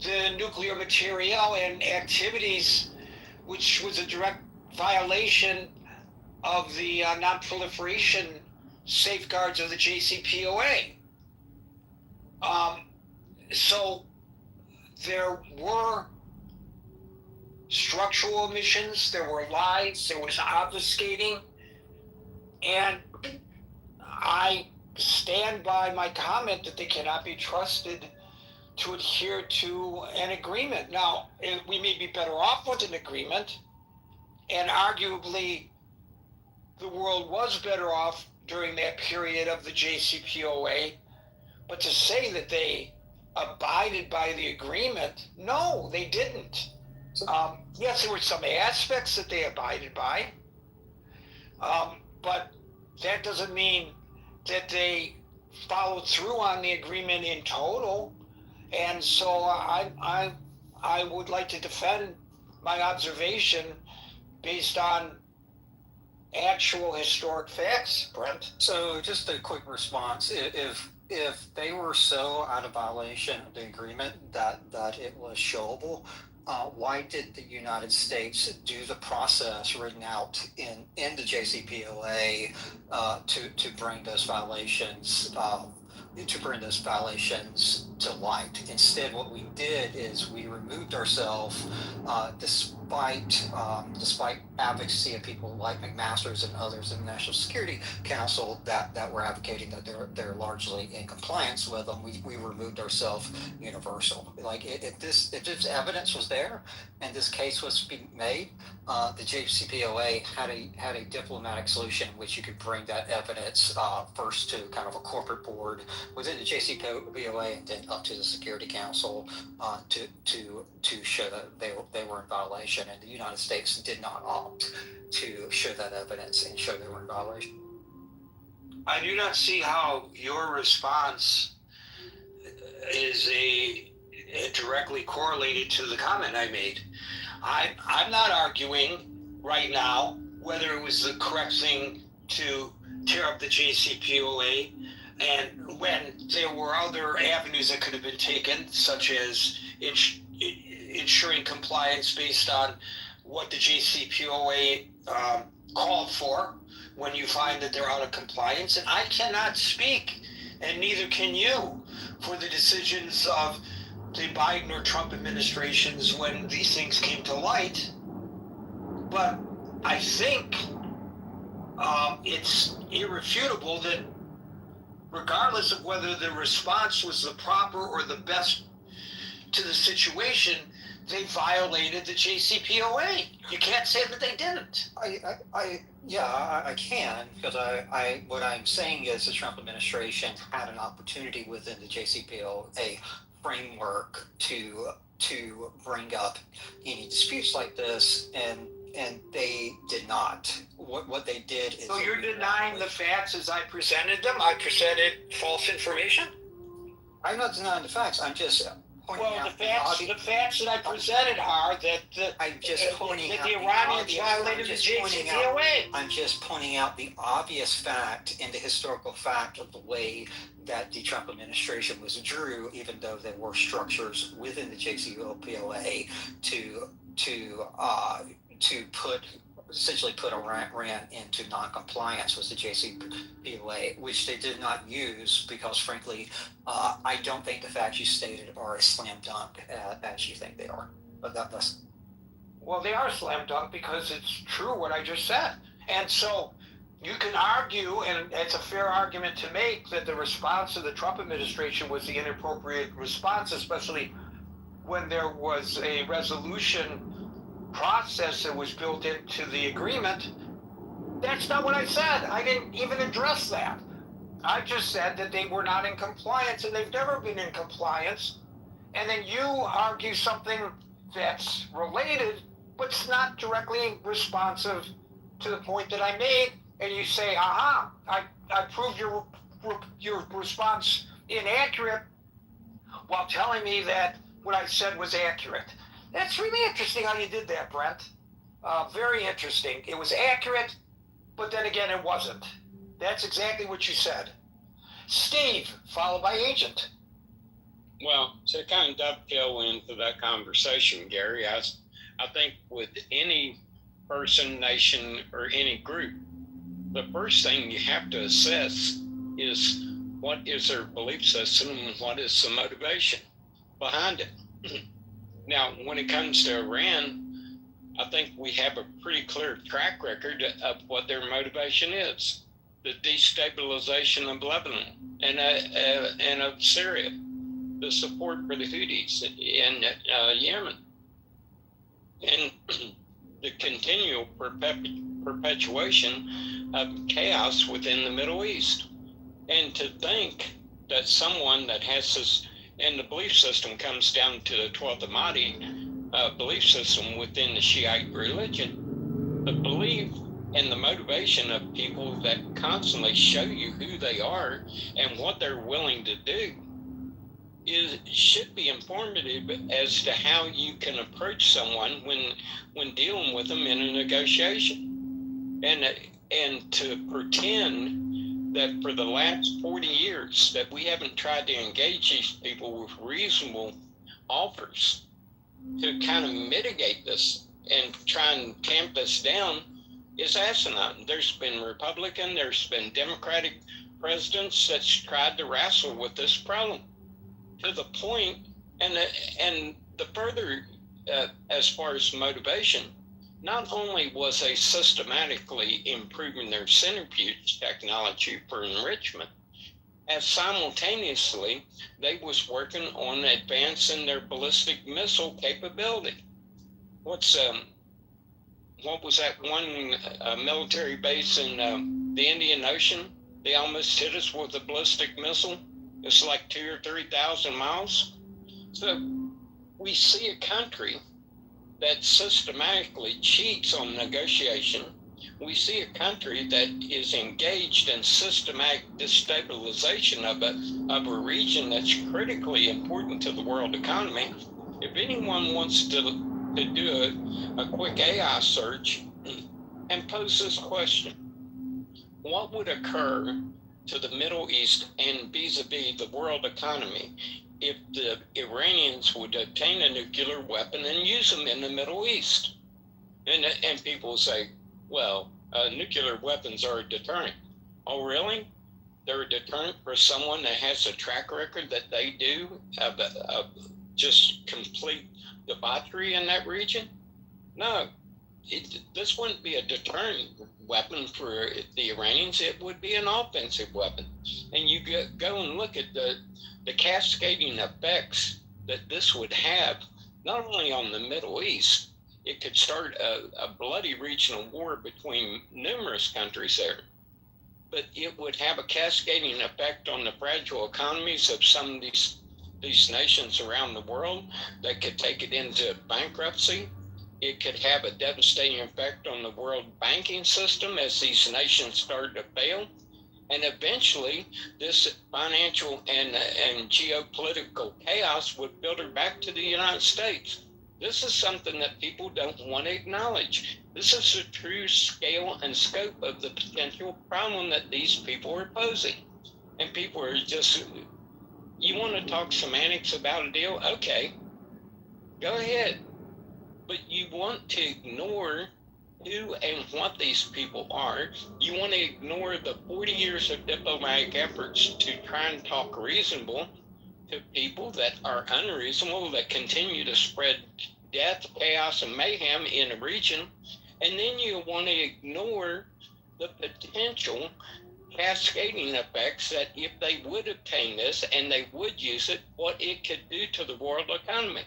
[SPEAKER 5] the nuclear material and activities, which was a direct violation of the non-proliferation safeguards of the JCPOA. So there were structural omissions, there were lies, there was obfuscating, and I stand by my comment that they cannot be trusted to adhere to an agreement. Now, we may be better off with an agreement, and arguably the world was better off during that period of the JCPOA, but to say that they abided by the agreement, no, they didn't. Yes, there were some aspects that they abided by, but that doesn't mean that they followed through on the agreement in total. And so I would like to defend my observation based on actual historic facts, Brent.
[SPEAKER 9] So just a quick response. If they were so out of violation of the agreement that it was showable, why did the United States do the process written out in the JCPOA to bring those violations to light? Instead, what we did is we removed ourselves, despite advocacy of people like McMaster's and others in the National Security Council that were advocating that they're largely in compliance with them. We removed ourselves universal. Like if this evidence was there and this case was being made, the JCPOA had a diplomatic solution in which you could bring that evidence first to kind of a corporate board within the JCPOA and then up to the Security Council to show that they were in violation, and the United States did not opt to show that evidence and show they were in violation.
[SPEAKER 5] I do not see how your response is directly correlated to the comment I made. I'm not arguing right now whether it was the correct thing to tear up the JCPOA, and when there were other avenues that could have been taken, such as ensuring compliance based on what the JCPOA called for when you find that they're out of compliance. And I cannot speak, and neither can you, for the decisions of the Biden or Trump administrations when these things came to light. But I think it's irrefutable that regardless of whether the response was the proper or the best to the situation, they violated the JCPOA. You can't say that they didn't.
[SPEAKER 9] I can, because what I'm saying is the Trump administration had an opportunity within the JCPOA framework to bring up any disputes like this, and they did not. What they did is...
[SPEAKER 5] So you're denying the facts as I presented them? I presented false information?
[SPEAKER 9] I'm not denying the facts. I'm just pointing out...
[SPEAKER 5] The facts that I presented are that the Iranians violated the JCPOA.
[SPEAKER 9] I'm just pointing out the obvious fact and the historical fact of the way that the Trump administration withdrew, even though there were structures within the JCPOA to essentially put Iran into non-compliance with the JCPOA, which they did not use because, frankly, I don't think the facts you stated are as slam dunk as you think they are. But that's...
[SPEAKER 5] Well, they are slam dunk because it's true what I just said. And so you can argue, and it's a fair argument to make, that the response of the Trump administration was the inappropriate response, especially when there was a resolution process that was built into the agreement. That's not what I said. I didn't even address that. I just said that they were not in compliance, and they've never been in compliance. And then you argue something that's related, but it's not directly responsive to the point that I made, and you say, aha, I proved your response inaccurate while telling me that what I said was accurate. That's really interesting how you did that, Brent. Very interesting. It was accurate, but then again, it wasn't. That's exactly what you said. Steve, followed by Agent.
[SPEAKER 2] Well, to kind of dovetail into that conversation, Gary, I think with any person, nation, or any group, the first thing you have to assess is what is their belief system and what is the motivation behind it. Now, when it comes to Iran, I think we have a pretty clear track record of what their motivation is: the destabilization of Lebanon and of Syria, the support for the Houthis in Yemen, and the continual perpetuation of chaos within the Middle East. And to think that someone that has this, and the belief system comes down to the 12th Ahmadi belief system within the Shiite religion, the belief and the motivation of people that constantly show you who they are and what they're willing to do should be informative as to how you can approach someone when dealing with them in a negotiation. And to pretend that for the last 40 years that we haven't tried to engage these people with reasonable offers to kind of mitigate this and try and tamp this down is asinine. There's been Republican, there's been Democratic presidents that's tried to wrestle with this problem to the point, and the further, as far as motivation, not only was they systematically improving their centrifuge technology for enrichment, as simultaneously they was working on advancing their ballistic missile capability. What was that one military base in the Indian Ocean? They almost hit us with a ballistic missile. It's like 2,000 or 3,000 miles. So we see a country that systematically cheats on negotiation. We see a country that is engaged in systematic destabilization of a region that's critically important to the world economy. If anyone wants to do a quick AI search and pose this question: what would occur to the Middle East and vis-a-vis the world economy if the Iranians would obtain a nuclear weapon and use them in the Middle East? And people say, well, nuclear weapons are a deterrent. Oh, really? They're a deterrent for someone that has a track record that they do of just complete debauchery in that region? No, this wouldn't be a deterrent weapon for the Iranians. It would be an offensive weapon. And you go and look at the cascading effects that this would have, not only on the Middle East. It could start a bloody regional war between numerous countries there, but it would have a cascading effect on the fragile economies of some of these nations around the world that could take it into bankruptcy. It could have a devastating effect on the world banking system as these nations start to fail. And eventually, this financial and geopolitical chaos would filter back to the United States. This is something that people don't want to acknowledge. This is the true scale and scope of the potential problem that these people are posing. And people are just, you want to talk semantics about a deal? Okay, go ahead. But you want to ignore who and what these people are. You want to ignore the 40 years of diplomatic efforts to try and talk reasonable to people that are unreasonable, that continue to spread death, chaos, and mayhem in a region. And then you want to ignore the potential cascading effects that if they would obtain this and they would use it, what it could do to the world economy.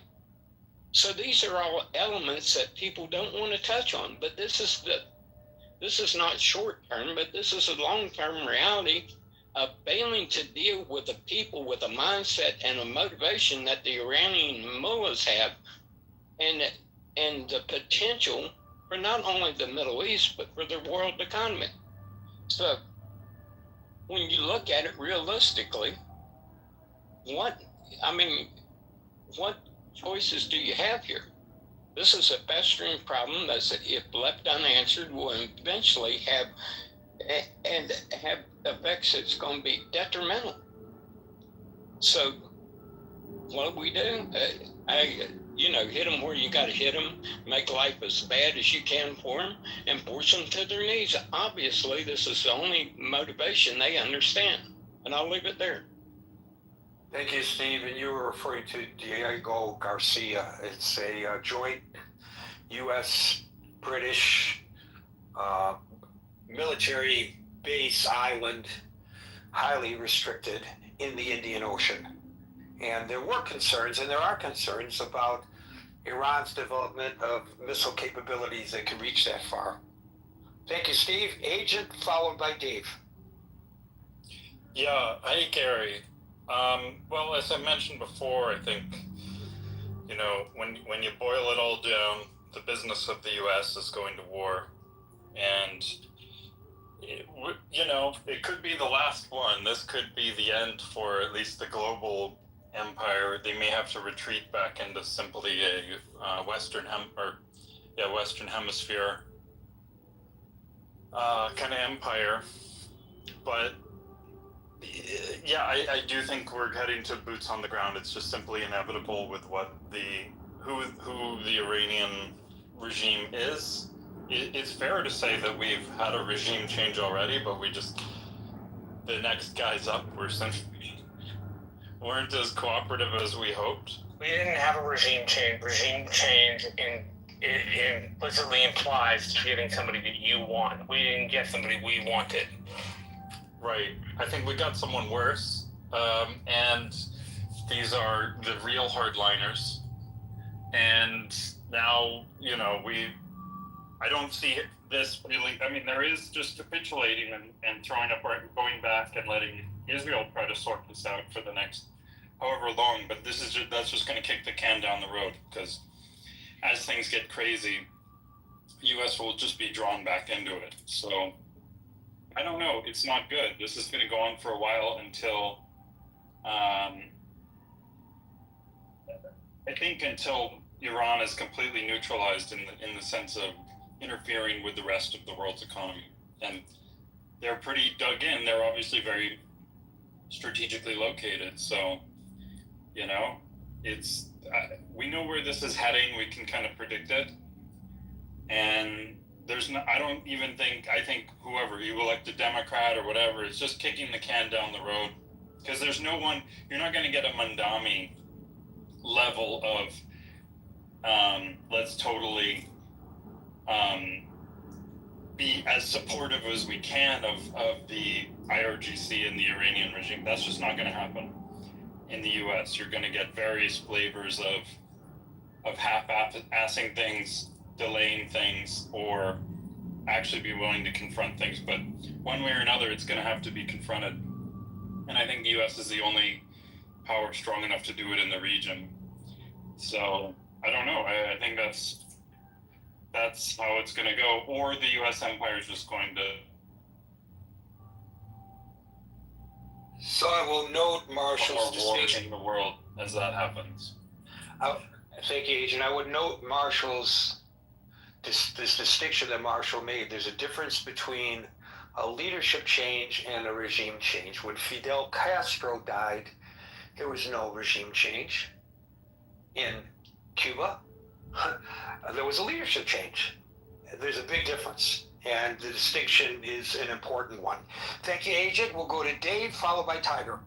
[SPEAKER 2] So these are all elements that people don't want to touch on, but this is not short term, but this is a long term reality of failing to deal with the people with a mindset and a motivation that the Iranian mullahs have, and the potential for not only the Middle East, but for the world economy. So when you look at it realistically, what choices do you have here? This is a festering problem that, if left unanswered, will eventually have effects that's going to be detrimental. So what do? Hit them where you got to hit them, make life as bad as you can for them, and force them to their knees. Obviously, this is the only motivation they understand. And I'll leave it there.
[SPEAKER 5] Thank you, Steve. And you were referring to Diego Garcia. It's a joint U.S. British military base island, highly restricted in the Indian Ocean. And there were concerns, and there are concerns about Iran's development of missile capabilities that can reach that far. Thank you, Steve. Agent, followed by Dave.
[SPEAKER 10] Yeah, hi, Gary. Well, as I mentioned before, I think, you know, when you boil it all down, the business of the U.S. is going to war. And, you know, it could be the last one. This could be the end for at least the global empire. They may have to retreat back into simply a Western Hemisphere kind of empire. But yeah, I do think we're heading to boots on the ground. It's just simply inevitable with what who the Iranian regime is. It's fair to say that we've had a regime change already, but the next guys up weren't as cooperative as we hoped.
[SPEAKER 3] We didn't have a regime change. Regime change implicitly implies getting somebody that you want. We didn't get somebody we wanted.
[SPEAKER 10] Right. I think we got someone worse, and these are the real hardliners. And now, you know, I don't see this really. I mean, there is just capitulating and throwing up, going back and letting Israel try to sort this out for the next however long. But that's just going to kick the can down the road, because as things get crazy, U.S. will just be drawn back into it. So I don't know. It's not good. This is going to go on for a while until, I think until Iran is completely neutralized in the sense of interfering with the rest of the world's economy. And they're pretty dug in. They're obviously very strategically located. So, you know, we know where this is heading. We can kind of predict it. And I think whoever you elect, a Democrat or whatever, is just kicking the can down the road, because there's no one. You're not going to get a Mandami level of let's totally be as supportive as we can of the IRGC and the Iranian regime. That's just not going to happen in the U.S. You're going to get various flavors of half-assing things, delaying things, or actually be willing to confront things. But one way or another, it's going to have to be confronted. And I think the U.S. is the only power strong enough to do it in the region. So I don't know. I think that's how it's going to go. Or the U.S. empire is just going to.
[SPEAKER 5] So I will note Marshall's distinction
[SPEAKER 10] in the world as that happens.
[SPEAKER 5] Thank you, Agent. I would note Marshall's this distinction that Marshall made. There's a difference between a leadership change and a regime change. When Fidel Castro died, there was no regime change. In Cuba, there was a leadership change. There's a big difference, and the distinction is an important one. Thank you, Agent. We'll go to Dave, followed by Tiger.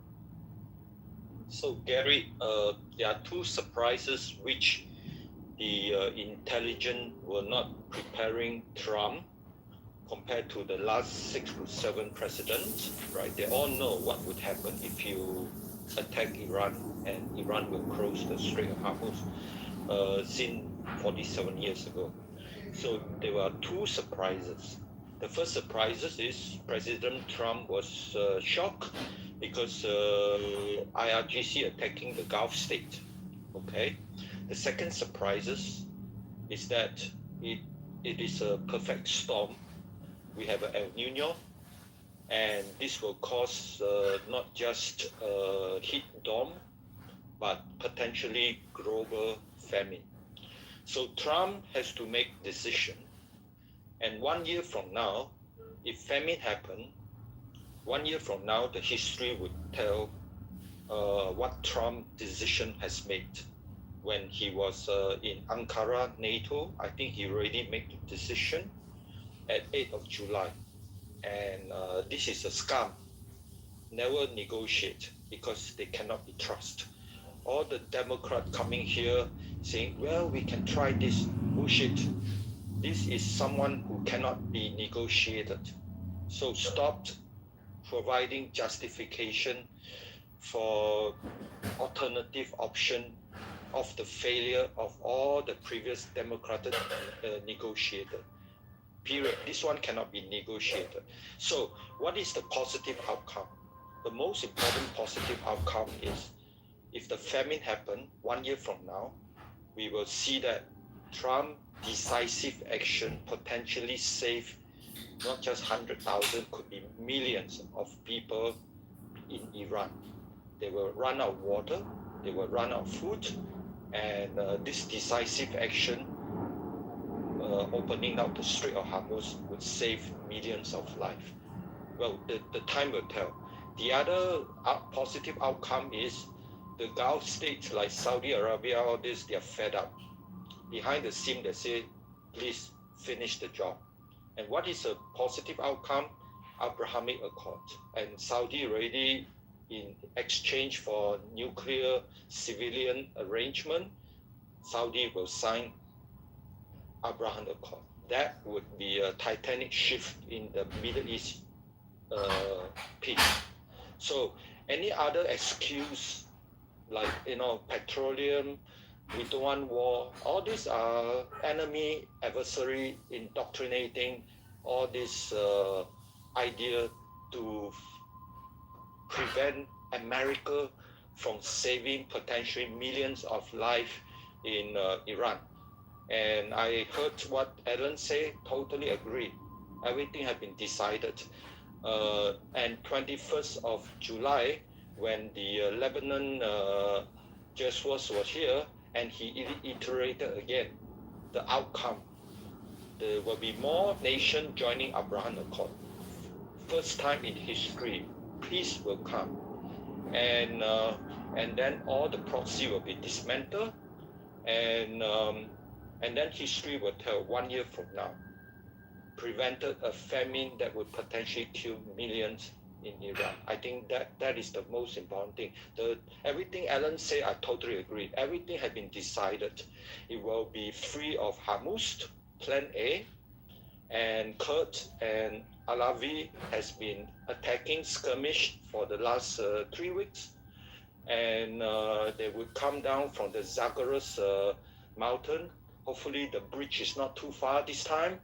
[SPEAKER 11] So, Gary, there are two surprises which the intelligence were not preparing Trump compared to the last 6 to 7 presidents, right? They all know what would happen if you attack Iran, and Iran will close the Strait of Hormuz since 47 years ago. So there were two surprises. The first surprise is President Trump was shocked because IRGC attacking the Gulf state. Okay. The second surprise is that it is a perfect storm. We have an El Nino, and this will cause not just heat dome, but potentially global famine. So Trump has to make decision. And 1 year from now, if famine happen, 1 year from now, the history would tell what Trump decision has made. When he was in Ankara, NATO, I think he already made the decision at 8th of July. And this is a scam. Never negotiate, because they cannot be trusted. all the Democrat coming here saying, well, we can try this. Bullshit. This is someone who cannot be negotiated. So stop providing justification for alternative option of the failure of all the previous Democratic negotiator. Period. This one cannot be negotiated. So what is the positive outcome? The most important positive outcome is if the famine happen 1 year from now, we will see that Trump decisive action potentially save not just 100,000, could be millions of people in Iran. They will run out of water, they will run out of food, and this decisive action opening up the Strait of Hormuz would save millions of lives. Well, the time will tell. The other positive outcome is the Gulf states like Saudi Arabia, all this, they are fed up. Behind the scene, they say, please finish the job. And what is a positive outcome? Abrahamic Accord. And Saudi already, in exchange for nuclear civilian arrangement, Saudi will sign Abraham Accord. That would be a titanic shift in the Middle East peace. So any other excuse like, petroleum, we don't want war, all these are enemy, adversary, indoctrinating, all this idea to prevent America from saving potentially millions of lives in Iran. And I heard what Alan said, totally agree. Everything has been decided. And 21st of July, when the Lebanon Jeswas was here, and he iterated again the outcome. There will be more nations joining Abraham Accord. First time in history, peace will come. And then all the proxy will be dismantled, and then history will tell 1 year from now, prevented a famine that would potentially kill millions in Iran. I think that is the most important thing. Everything Alan said, I totally agree. Everything has been decided. It will be free of Hormuz, Plan A, and Kurd and Alawi has been attacking skirmish for the last 3 weeks. And they will come down from the Zagros mountain. Hopefully the bridge is not too far this time,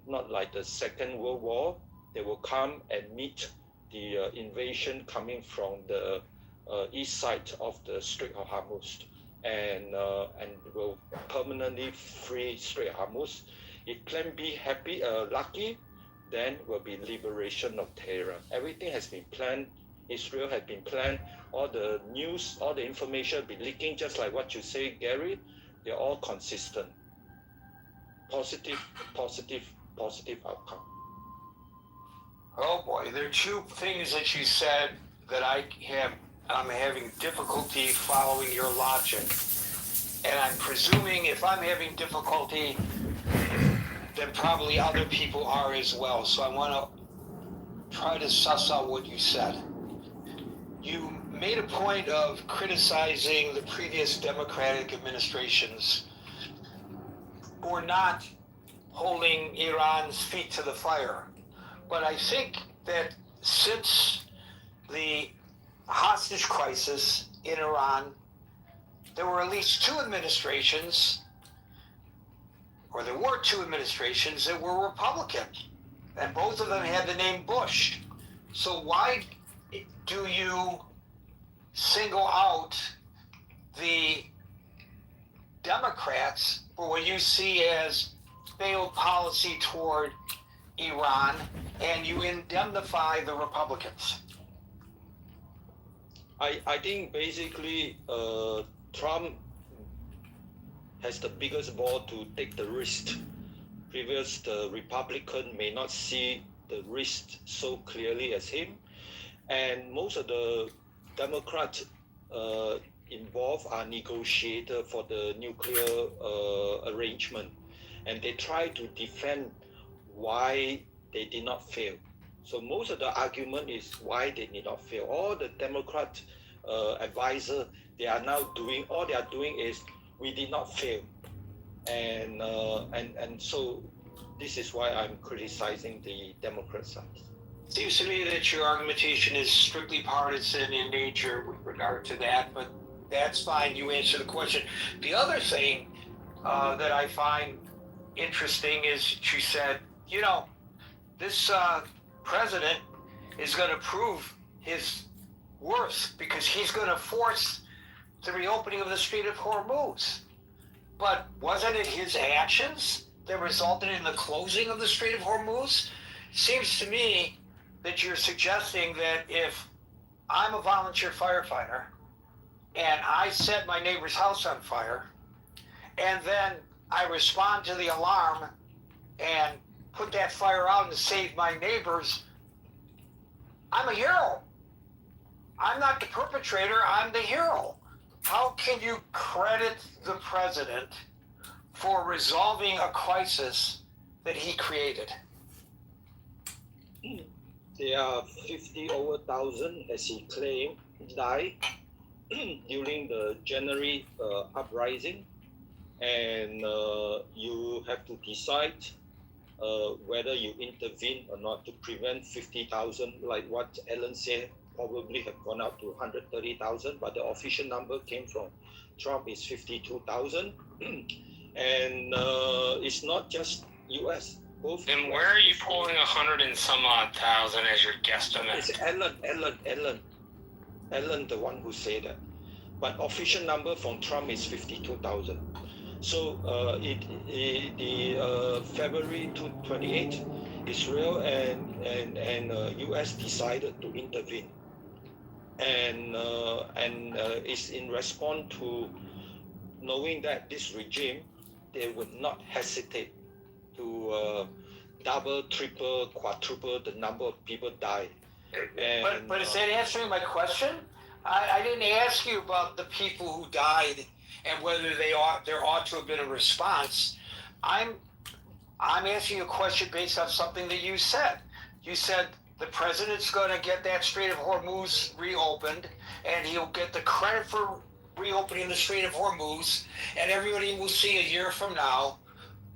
[SPEAKER 11] not like the Second World War. They will come and meet the invasion coming from the east side of the Strait of Hormuz, and will permanently free Strait of Hormuz. If Plan B lucky, then will be liberation of Tehran. Everything has been planned. Israel has been planned. All the news, all the information be leaking, just like what you say, Gary. They're all consistent. Positive outcome.
[SPEAKER 5] Oh boy, there are two things that you said that I'm having difficulty following your logic. And I'm presuming if I'm having difficulty, then probably other people are as well. So I want to try to suss out what you said. You made a point of criticizing the previous Democratic administrations for not holding Iran's feet to the fire. But I think that since the hostage crisis in Iran, there were at least two administrations, or there were two administrations that were Republican, and both of them had the name Bush. So why do you single out the Democrats for what you see as failed policy toward Iran, and you indemnify the Republicans?
[SPEAKER 11] I think basically Trump has the biggest ball to take the risk. The Republican may not see the risk so clearly as him, and most of the Democrats involved are negotiators for the nuclear arrangement, and they try to defend why they did not fail. So most of the argument is why they did not fail. All the Democrats advisor, they are now doing, all they are doing is, we did not fail. And so this is why I'm criticizing the Democrat side.
[SPEAKER 5] Seems to me that your argumentation is strictly partisan in nature with regard to that, but that's fine. You answer the question. The other thing that I find interesting is she said, you know, this president is going to prove his worth because he's going to force the reopening of the Strait of Hormuz. But wasn't it his actions that resulted in the closing of the Strait of Hormuz? Seems to me that you're suggesting that if I'm a volunteer firefighter and I set my neighbor's house on fire and then I respond to the alarm and put that fire out and save my neighbors, I'm a hero. I'm not the perpetrator, I'm the hero. How can you credit the president for resolving a crisis that he created?
[SPEAKER 11] There are 50,000, as he claimed, died during the January uprising, and you have to decide whether you intervene or not to prevent 50,000, like what Ellen said, probably have gone up to 130,000, but the official number came from Trump is 52,000, and it's not just U.S. Both.
[SPEAKER 3] Then where are you pulling 100 and some odd thousand as your guesstimate?
[SPEAKER 11] It's Ellen, the one who said that. But official number from Trump is 52,000. So February 28, Israel and U.S. decided to intervene, and it's in response to knowing that this regime, they would not hesitate to double, triple, quadruple the number of people died.
[SPEAKER 5] But is that answering my question? I didn't ask you about the people who died and whether there ought to have been a response. I'm asking you a question based on something that you said. You said the president's going to get that Strait of Hormuz reopened, and he'll get the credit for reopening the Strait of Hormuz, and everybody will see a year from now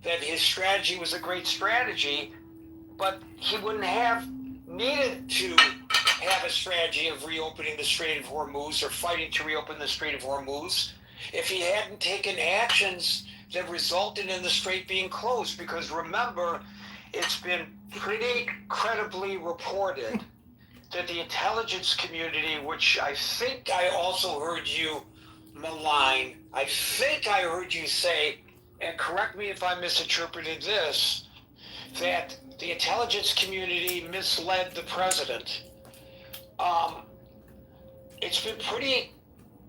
[SPEAKER 5] that his strategy was a great strategy, but he wouldn't have needed to have a strategy of reopening the Strait of Hormuz or fighting to reopen the Strait of Hormuz if he hadn't taken actions that resulted in the strait being closed. Because remember, it's been pretty credibly reported that the intelligence community, which I think I also heard you malign, I think I heard you say, and correct me if I misinterpreted this, that the intelligence community misled the president. It's been pretty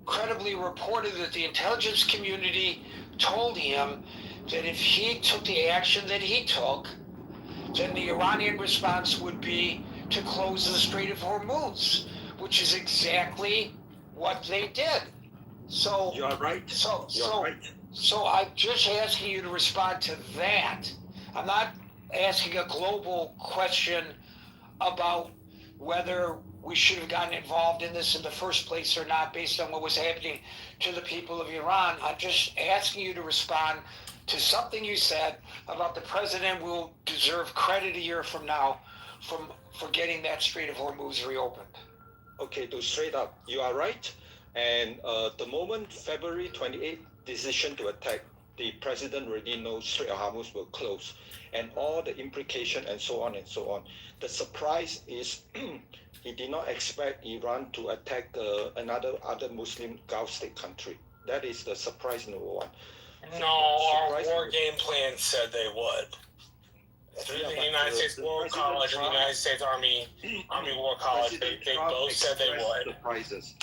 [SPEAKER 5] credibly reported that the intelligence community told him that if he took the action that he took, then the Iranian response would be to close the Strait of Hormuz, which is exactly what they did. So
[SPEAKER 11] you are right.
[SPEAKER 5] So I'm just asking you to respond to that. I'm not asking a global question about whether we should have gotten involved in this in the first place or not based on what was happening to the people of Iran. I'm just asking you to respond to something you said about the president will deserve credit a year from now for getting that Strait of Hormuz reopened.
[SPEAKER 11] Okay, to straight up, you are right. And the moment February 28th decision to attack, the president already knows Strait of Hormuz will close, and all the implication and so on and so on. The surprise is he did not expect Iran to attack other Muslim Gulf state country. That is the surprise number one.
[SPEAKER 3] No, our war game plan said they would. Through the United States War College and the United States Army War College, they both said they would.
[SPEAKER 11] Surprises.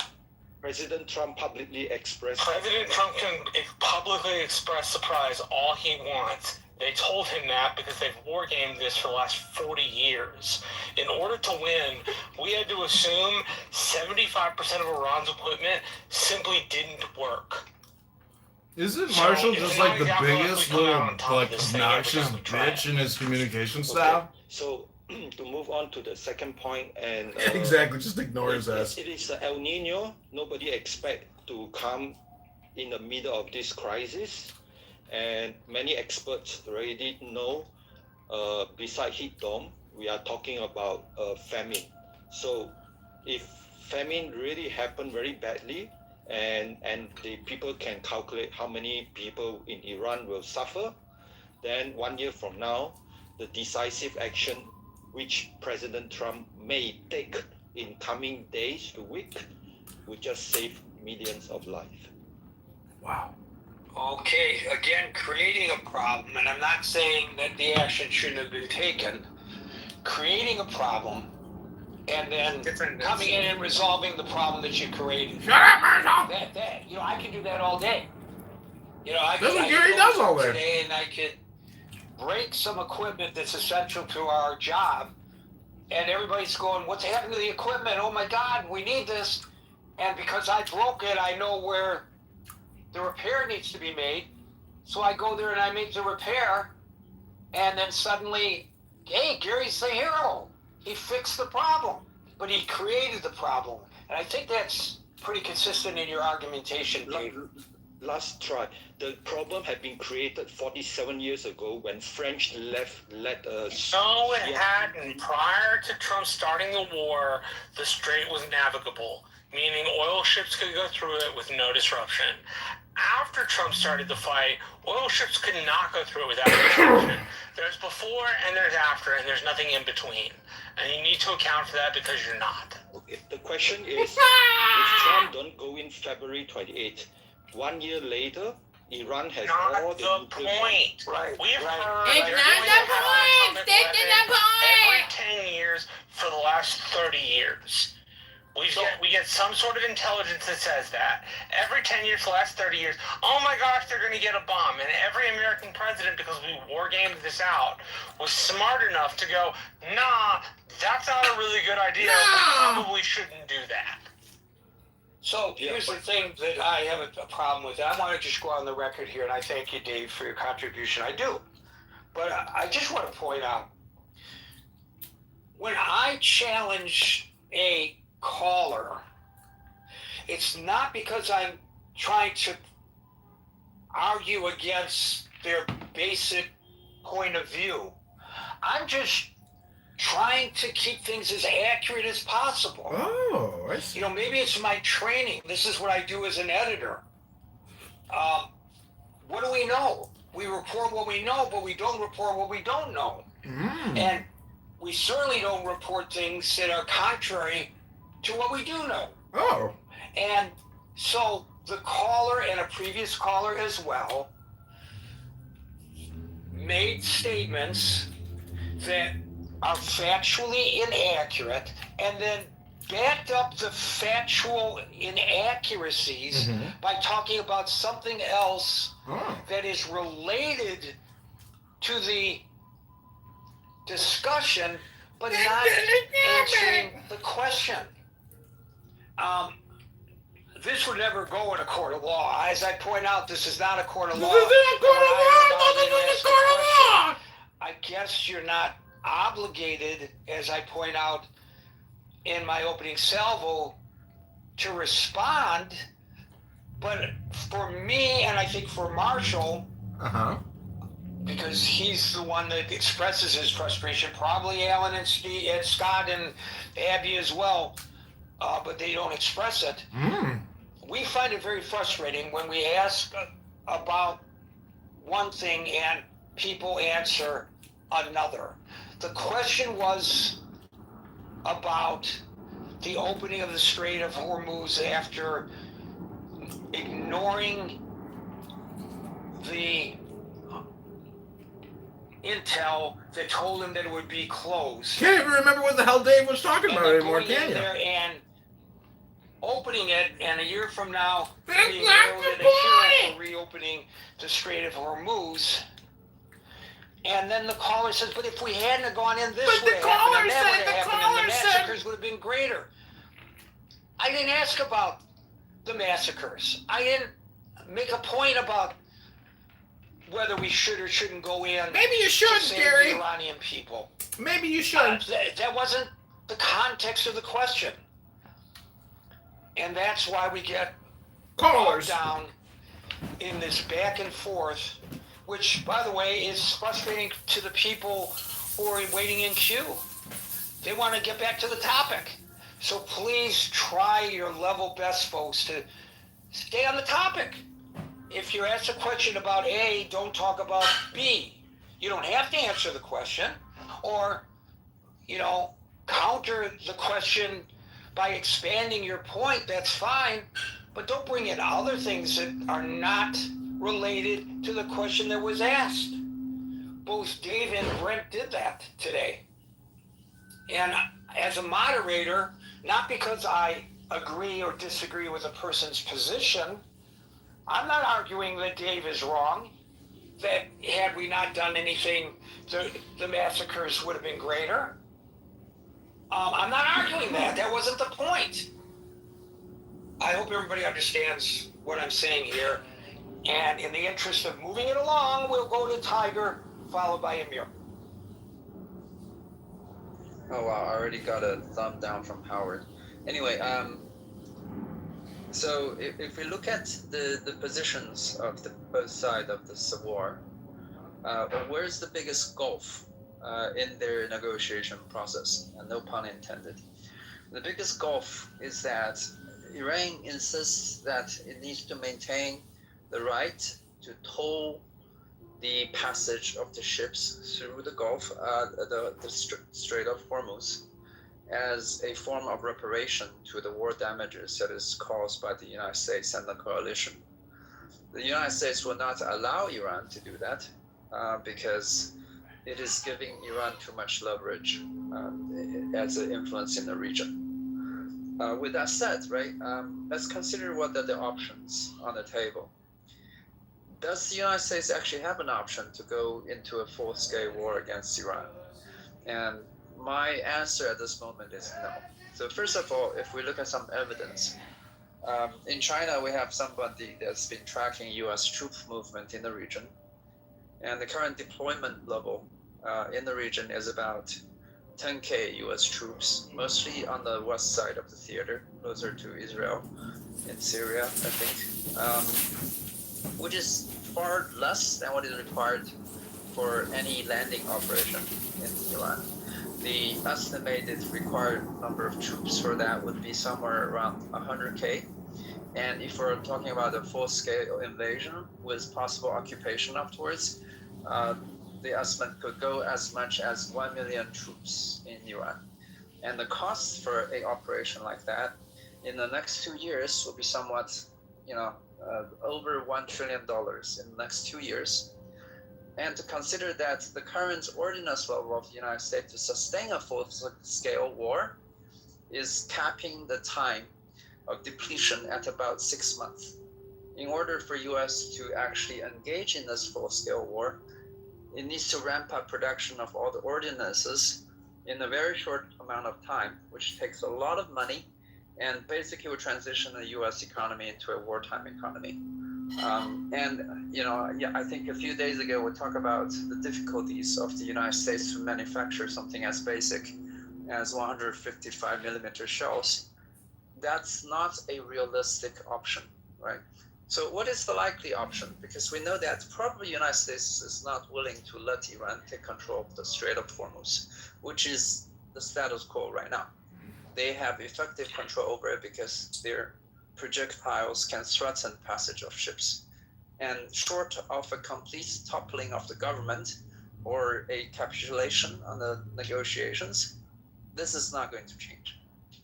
[SPEAKER 11] President Trump publicly expressed.
[SPEAKER 3] President Trump can publicly express surprise all he wants. They told him that because they've wargamed this for the last 40 years. In order to win, we had to assume 75% of Iran's equipment simply didn't work.
[SPEAKER 7] Isn't Marshall just like the biggest little like obnoxious bitch in his communication style?
[SPEAKER 11] So to move on to the second point, and
[SPEAKER 7] exactly, just ignores us.
[SPEAKER 11] It is El Nino. Nobody expect to come in the middle of this crisis, and many experts already know. Beside heat dome, we are talking about famine. So, if famine really happened very badly, and the people can calculate how many people in Iran will suffer, then 1 year from now, the decisive action which President Trump may take in coming days to week would just save millions of lives.
[SPEAKER 7] Wow.
[SPEAKER 5] Okay, again, creating a problem, and I'm not saying that the action shouldn't have been taken. Creating a problem, and then coming in and resolving the problem that you created.
[SPEAKER 7] Shut up, Marshall!
[SPEAKER 5] That, I can do that all day. I
[SPEAKER 7] That's what
[SPEAKER 5] could
[SPEAKER 7] Gary
[SPEAKER 5] go
[SPEAKER 7] does
[SPEAKER 5] to
[SPEAKER 7] all
[SPEAKER 5] work
[SPEAKER 7] day.
[SPEAKER 5] today, and I could break some equipment that's essential to our job, and everybody's going, "What's happened to the equipment? Oh my God, we need this!" And because I broke it, I know where the repair needs to be made, so I go there and I make the repair, and then suddenly, hey, Gary's the hero. He fixed the problem, but he created the problem. And I think that's pretty consistent in your argumentation, Dave.
[SPEAKER 11] Last try. The problem had been created 47 years ago when French led us.
[SPEAKER 3] No, it hadn't. Prior to Trump starting the war, the strait was navigable, meaning oil ships could go through it with no disruption. After Trump started the fight, oil ships could not go through it without disruption. There's before and there's after, and there's nothing in between. And you need to account for that because you're not.
[SPEAKER 11] Okay, the question is, if Trump don't go in February 28th, 1 year later, Iran has all the
[SPEAKER 3] point.
[SPEAKER 5] Right.
[SPEAKER 3] We've heard
[SPEAKER 7] It's
[SPEAKER 3] they're
[SPEAKER 7] not
[SPEAKER 3] doing
[SPEAKER 7] the
[SPEAKER 3] atomic
[SPEAKER 7] point. This is the
[SPEAKER 3] weapons
[SPEAKER 7] point.
[SPEAKER 3] every 10 years for the last 30 years. We get some sort of intelligence that says that. Every 10 years for the last 30 years, oh my gosh, they're going to get a bomb. And every American president, because we war gamed this out, was smart enough to go, nah, that's not a really good idea. We probably shouldn't do that.
[SPEAKER 5] So here's the thing that I have a problem with. I want to just go on the record here, and I thank you, Dave, for your contribution. I do. But I just want to point out, when I challenge a caller, it's not because I'm trying to argue against their basic point of view. I'm just trying to keep things as accurate as possible.
[SPEAKER 7] Oh, I see.
[SPEAKER 5] Maybe it's my training. This is what I do as an editor. What do we know? We report what we know, but we don't report what we don't know. And we certainly don't report things that are contrary to what we do know.
[SPEAKER 7] Oh.
[SPEAKER 5] And so the caller and a previous caller as well made statements that are factually inaccurate and then backed up the factual inaccuracies by talking about something else that is related to the discussion but not answering the question. This would never go in a court of law. As I point out, this is not a court of law.
[SPEAKER 7] This is a court of law! This is a court of law!
[SPEAKER 5] I guess you're not obligated, as I point out in my opening salvo, to respond. But for me, and I think for Marshall, because he's the one that expresses his frustration, probably Alan and Steve and Scott and Abby as well, but they don't express it. We find it very frustrating when we ask about one thing and people answer another. The question was about the opening of the Strait of Hormuz after ignoring the intel that told him that it would be closed.
[SPEAKER 7] Can't even remember what the hell Dave was talking about anymore, can you?
[SPEAKER 5] There and opening it, and a year from now,
[SPEAKER 7] That's
[SPEAKER 5] being
[SPEAKER 7] not
[SPEAKER 5] hailed
[SPEAKER 7] the
[SPEAKER 5] as a hero
[SPEAKER 7] point!
[SPEAKER 5] for reopening the Strait of Hormuz. And then the caller says, but if we hadn't have gone in, this
[SPEAKER 7] But
[SPEAKER 5] would
[SPEAKER 7] the
[SPEAKER 5] have happened,
[SPEAKER 7] caller
[SPEAKER 5] and that
[SPEAKER 7] said-
[SPEAKER 5] would
[SPEAKER 7] the
[SPEAKER 5] have happened,
[SPEAKER 7] caller
[SPEAKER 5] and the
[SPEAKER 7] said-
[SPEAKER 5] massacres would have been greater. I didn't ask about the massacres. I didn't make a point about whether we should or shouldn't go in.
[SPEAKER 7] Maybe you should,
[SPEAKER 5] to save
[SPEAKER 7] Gary.
[SPEAKER 5] the Iranian people.
[SPEAKER 7] Maybe you should.
[SPEAKER 5] That wasn't the context of the question. And that's why we get
[SPEAKER 7] Callers
[SPEAKER 5] down in this back and forth, which, by the way, is frustrating to the people who are waiting in queue. They want to get back to the topic. So please try your level best, folks, to stay on the topic. If you're asked a question about A, don't talk about B. You don't have to answer the question, or, counter the question by expanding your point, that's fine, but don't bring in other things that are not related to the question that was asked. Both Dave and Brent did that today. And as a moderator, not because I agree or disagree with a person's position, I'm not arguing that Dave is wrong, that had we not done anything, the massacres would have been greater. I'm not arguing that. That wasn't the point. I hope everybody understands what I'm saying here. And in the interest of moving it along, we'll go to Tiger, followed by Amir.
[SPEAKER 12] Oh wow, I already got a thumb down from Howard. Anyway, so if we look at the positions of both sides of this war, where's the biggest gulf in their negotiation process? And no pun intended. The biggest gulf is that Iran insists that it needs to maintain the right to toll the passage of the ships through the Gulf, the Strait of Hormuz, as a form of reparation to the war damages that is caused by the United States and the coalition. The United States will not allow Iran to do that because it is giving Iran too much leverage as an influence in the region. With that said, right, let's consider what are the options on the table. Does the United States actually have an option to go into a full-scale war against Iran? And my answer at this moment is no. So first of all, if we look at some evidence, in China we have somebody that's been tracking U.S. troop movement in the region, and the current deployment level in the region is about 10K U.S. troops, mostly on the west side of the theater, closer to Israel, in Syria, I think. Which is far less than what is required for any landing operation in Iran. The estimated required number of troops for that would be somewhere around 100K. And if we're talking about a full-scale invasion with possible occupation afterwards, the estimate could go as much as 1 million troops in Iran. And the cost for an operation like that in the next 2 years will be somewhat, over $1 trillion in the next 2 years. And to consider that the current ordinance level of the United States to sustain a full-scale war is capping the time of depletion at about 6 months. In order for U.S. to actually engage in this full-scale war, it needs to ramp up production of all the ordinances in a very short amount of time, which takes a lot of money and basically will transition the U.S. economy into a wartime economy. I think a few days ago we talked about the difficulties of the United States to manufacture something as basic as 155 millimeter shells. That's not a realistic option, right? So what is the likely option? Because we know that probably the United States is not willing to let Iran take control of the Strait of Hormuz, which is the status quo right now. They have effective control over it because their projectiles can threaten passage of ships. And short of a complete toppling of the government or a capitulation on the negotiations, this is not going to change.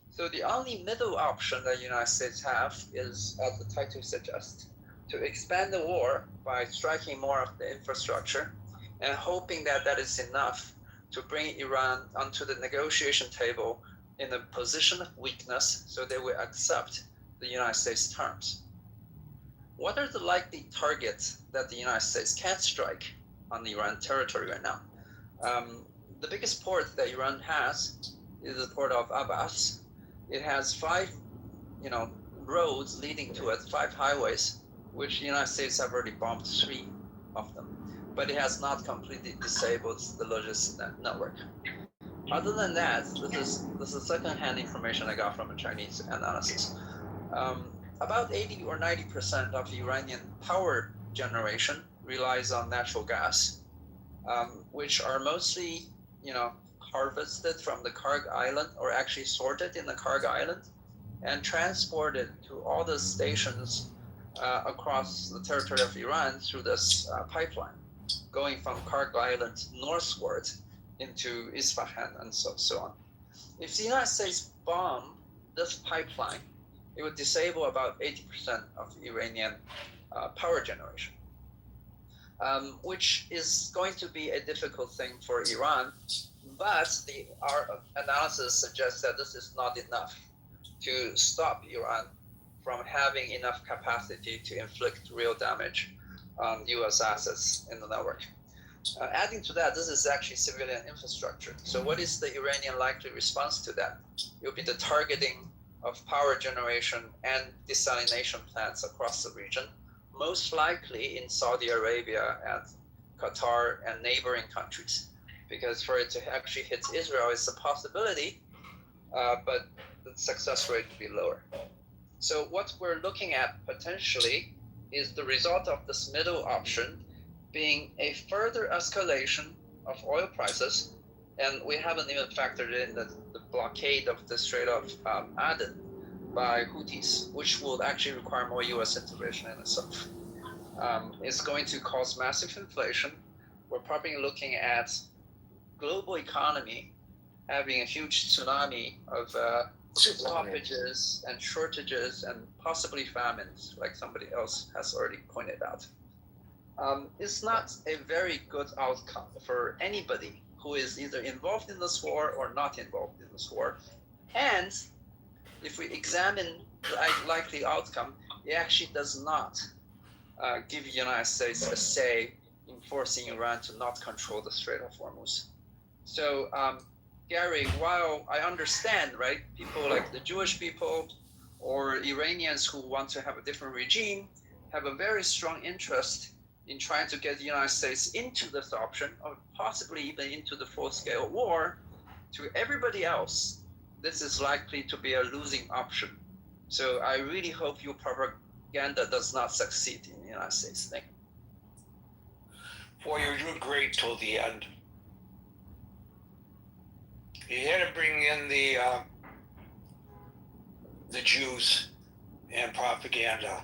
[SPEAKER 12] So the only middle option that the United States have is, as the title suggests, to expand the war by striking more of the infrastructure and hoping that that is enough to bring Iran onto the negotiation table in a position of weakness so they will accept the United States terms. What are the likely targets that the United States can strike on the Iran territory right now? The biggest port that Iran has is the port of Abbas. It has 5, roads leading to it, 5 highways, which the United States have already bombed 3 of them, but it has not completely disabled the logistic network. Other than that, this is second-hand information I got from a Chinese analysis. About 80 or 90% of Iranian power generation relies on natural gas, which are mostly, harvested from the Karg Island, or actually sorted in the Karg Island and transported to all the stations across the territory of Iran through this pipeline, going from Karg Island northward into Isfahan and so on. If the United States bombed this pipeline, it would disable about 80% of Iranian power generation, which is going to be a difficult thing for Iran. But our analysis suggests that this is not enough to stop Iran from having enough capacity to inflict real damage on U.S. assets in the network. Adding to that, this is actually civilian infrastructure. So what is the Iranian likely response to that? It will be the targeting of power generation and desalination plants across the region, most likely in Saudi Arabia and Qatar and neighboring countries. Because for it to actually hit Israel is a possibility, but the success rate would be lower. So what we're looking at potentially is the result of this middle option being a further escalation of oil prices, and we haven't even factored in the blockade of the Strait of Aden by Houthis, which will actually require more U.S. intervention in itself. It's going to cause massive inflation. We're probably looking at global economy having a huge tsunami of stoppages and shortages and possibly famines, like somebody else has already pointed out. It's not a very good outcome for anybody who is either involved in this war or not involved in this war. And if we examine the likely outcome, it actually does not give the United States a say in forcing Iran to not control the Strait of Hormuz. So, Gary, while I understand, right, people like the Jewish people or Iranians who want to have a different regime have a very strong interest in trying to get the United States into this option, or possibly even into the full-scale war, to everybody else, this is likely to be a losing option. So I really hope your propaganda does not succeed in the United States. Thank you.
[SPEAKER 5] Boy, you're doing great till the end. You had to bring in the Jews and propaganda.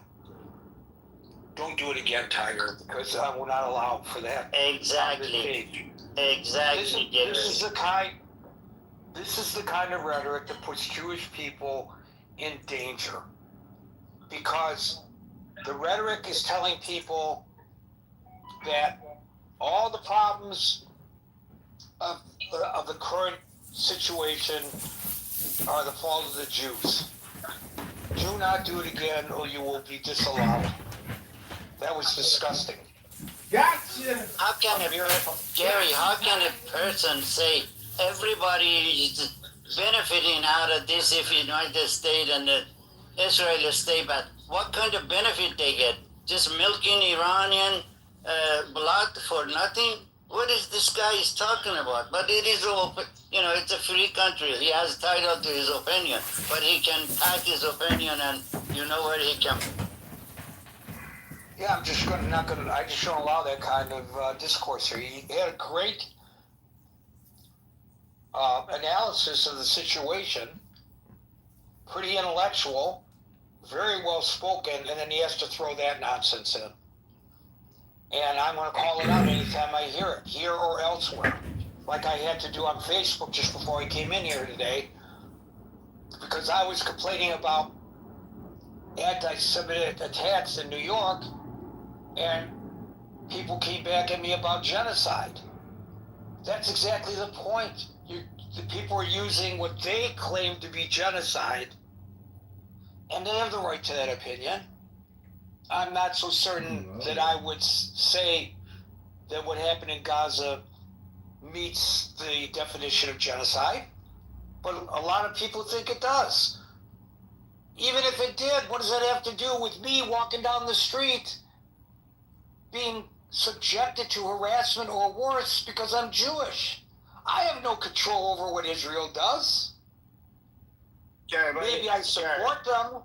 [SPEAKER 5] Don't do it again, Tiger, because we're not allowed for that.
[SPEAKER 6] Exactly. Exactly.
[SPEAKER 5] This is the kind of rhetoric that puts Jewish people in danger, because the rhetoric is telling people that all the problems of the current situation are the fault of the Jews. Do not do it again, or you will be disallowed. That was disgusting.
[SPEAKER 7] Gotcha.
[SPEAKER 6] How can a person say everybody is benefiting out of this if the United States and Israel stay back? What kind of benefit they get? Just milking Iranian blood for nothing? What is this guy is talking about? But it is open. It's a free country. He has title to his opinion, but he can pack his opinion, and you know where he can.
[SPEAKER 5] Yeah, I just don't allow that kind of discourse here. He had a great analysis of the situation, pretty intellectual, very well spoken, and then he has to throw that nonsense in. And I'm going to call it out anytime I hear it, here or elsewhere, like I had to do on Facebook just before I came in here today, because I was complaining about anti-Semitic attacks in New York, and people came back at me about genocide. That's exactly the point. The people are using what they claim to be genocide, and they have the right to that opinion. I'm not so certain that I would say that what happened in Gaza meets the definition of genocide, but a lot of people think it does. Even if it did, what does that have to do with me walking down the street being subjected to harassment or worse because I'm Jewish. I have no control over what Israel does. Maybe I support them,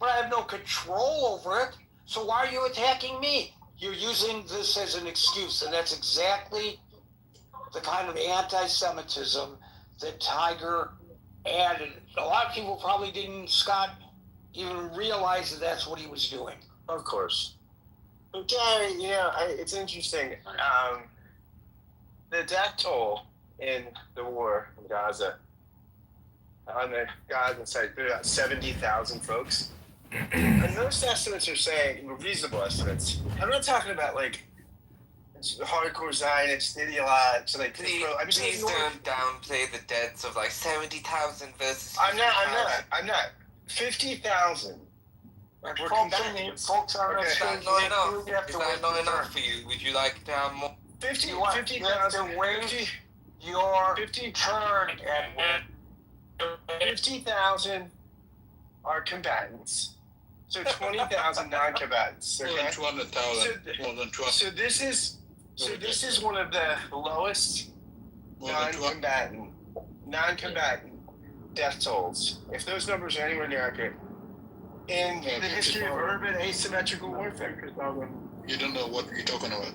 [SPEAKER 5] but I have no control over it. So why are you attacking me? You're using this as an excuse, and that's exactly the kind of anti-Semitism that Tiger added. A lot of people probably didn't, Scott, even realize that that's what he was doing.
[SPEAKER 4] Of course. But Gary, it's interesting. The death toll in the war in Gaza, on the Gaza side, about 70,000 folks. And most estimates are saying, reasonable estimates. I'm not talking about like hardcore Zionists, ideologues. Like,
[SPEAKER 13] Please don't downplay the deaths of like 70,000 versus.
[SPEAKER 4] I'm not. 50,000. We're combating.
[SPEAKER 5] Folks are
[SPEAKER 13] Is that not enough? Is that not enough for you? Would you like to have more?
[SPEAKER 4] 50,000.
[SPEAKER 5] Your 50 turn, Edwin.
[SPEAKER 4] 50,000 are combatants. So 20,000 non-combatants. Okay?
[SPEAKER 14] More than 200,000. More than 200.
[SPEAKER 4] So this is one of the lowest non-combatant death tolls. If those numbers are anywhere near accurate, in the history of urban asymmetrical warfare.
[SPEAKER 14] You don't know what you're talking about.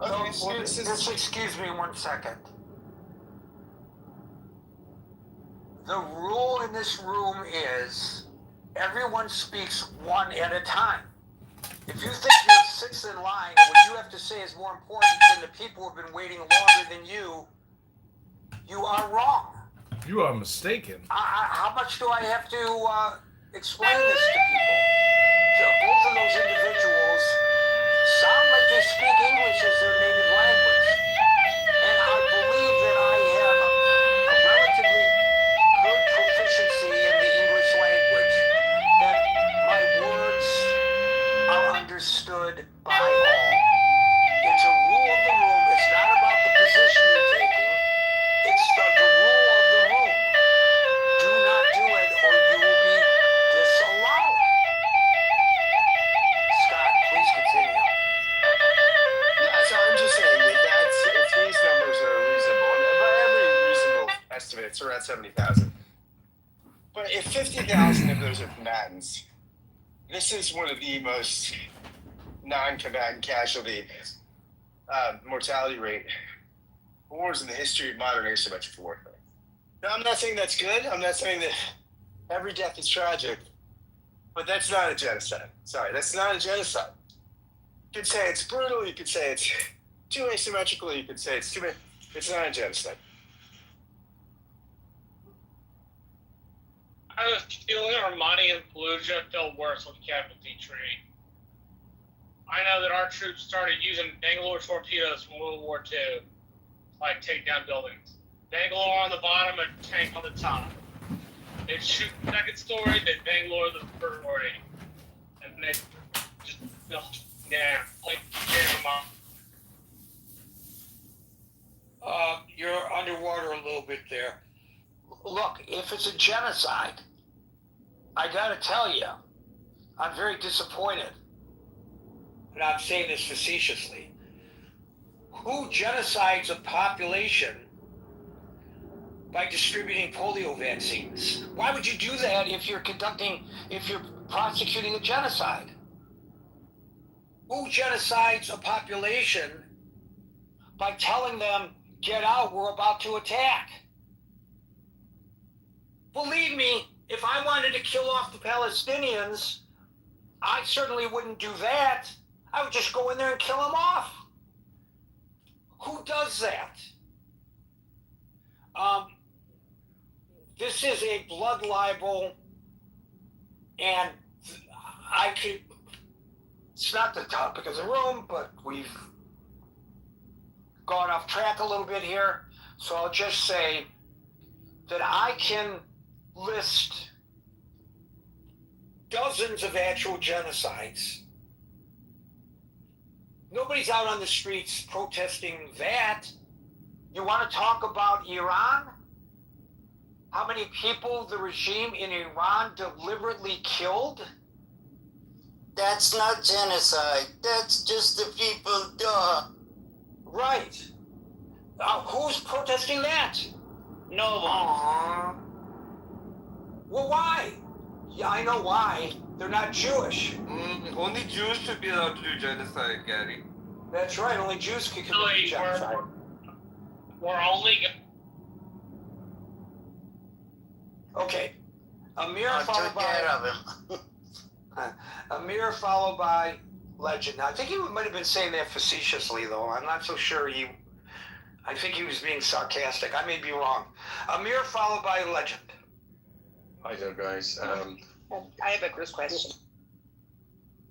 [SPEAKER 4] Okay,
[SPEAKER 5] Just excuse me 1 second. The rule in this room is everyone speaks one at a time. If you think you're sixth in line, what you have to say is more important than the people who have been waiting longer than you, you are wrong.
[SPEAKER 7] You are mistaken.
[SPEAKER 5] How much do I have to explain this to people? So both of those individuals sound like they speak English as their native language. And I believe that I have a relatively good proficiency in the English language, that my words are understood by all. It's a rule of the room. It's not about the position you're taking. It's the rule of the room. Do not do it or you will be disallowed. Scott, please continue.
[SPEAKER 4] Yeah, so I'm just saying that if these numbers are reasonable, and by every reasonable estimate, it's around 70,000. But if 50,000 of those are combatants, this is one of the most non-combatant casualty mortality rate wars in the history of modern asymmetrical warfare. Now, I'm not saying that's good. I'm not saying that every death is tragic, but that's not a genocide. Sorry, that's not a genocide. You could say it's brutal. You could say it's too asymmetrical. You could say it's too. It's not a genocide.
[SPEAKER 15] I have a feeling Armani and Fallujah felt worse with casualty tree. I know that our troops started using Bangalore torpedoes from World War II to like take down buildings. Bangalore on the bottom and tank on the top. They'd shoot the second story, they'd Bangalore the first story. And they just like jam them up.
[SPEAKER 5] You're underwater a little bit there. Look, if it's a genocide, I gotta tell you, I'm very disappointed. And I'm saying this facetiously. Who genocides a population by distributing polio vaccines? Why would you do that if you're prosecuting a genocide? Who genocides a population by telling them, get out, we're about to attack? Believe me, if I wanted to kill off the Palestinians, I certainly wouldn't do that. I would just go in there and kill them off. Who does that? This is a blood libel, and it's not the topic of the room, but we've gone off track a little bit here, so I'll just say that I can list dozens of actual genocides. Nobody's out on the streets protesting that. You want to talk about Iran? How many people the regime in Iran deliberately killed?
[SPEAKER 6] That's not genocide. That's just the people, duh.
[SPEAKER 5] Right. Who's protesting that?
[SPEAKER 6] No one.
[SPEAKER 5] Well, why? Yeah, I know why. They're not Jewish.
[SPEAKER 13] Only Jews should be allowed to do genocide, Gary.
[SPEAKER 5] That's right. Only Jews can commit
[SPEAKER 15] Really,
[SPEAKER 5] genocide.
[SPEAKER 15] we're only.
[SPEAKER 5] Okay. Amir
[SPEAKER 6] I
[SPEAKER 5] followed
[SPEAKER 6] took care
[SPEAKER 5] by
[SPEAKER 6] of him.
[SPEAKER 5] Amir followed by Legend. Now, I think he might have been saying that facetiously, though. I'm not so sure I think he was being sarcastic. I may be wrong. Amir followed by Legend.
[SPEAKER 16] Hi there, guys.
[SPEAKER 17] I have a quick question.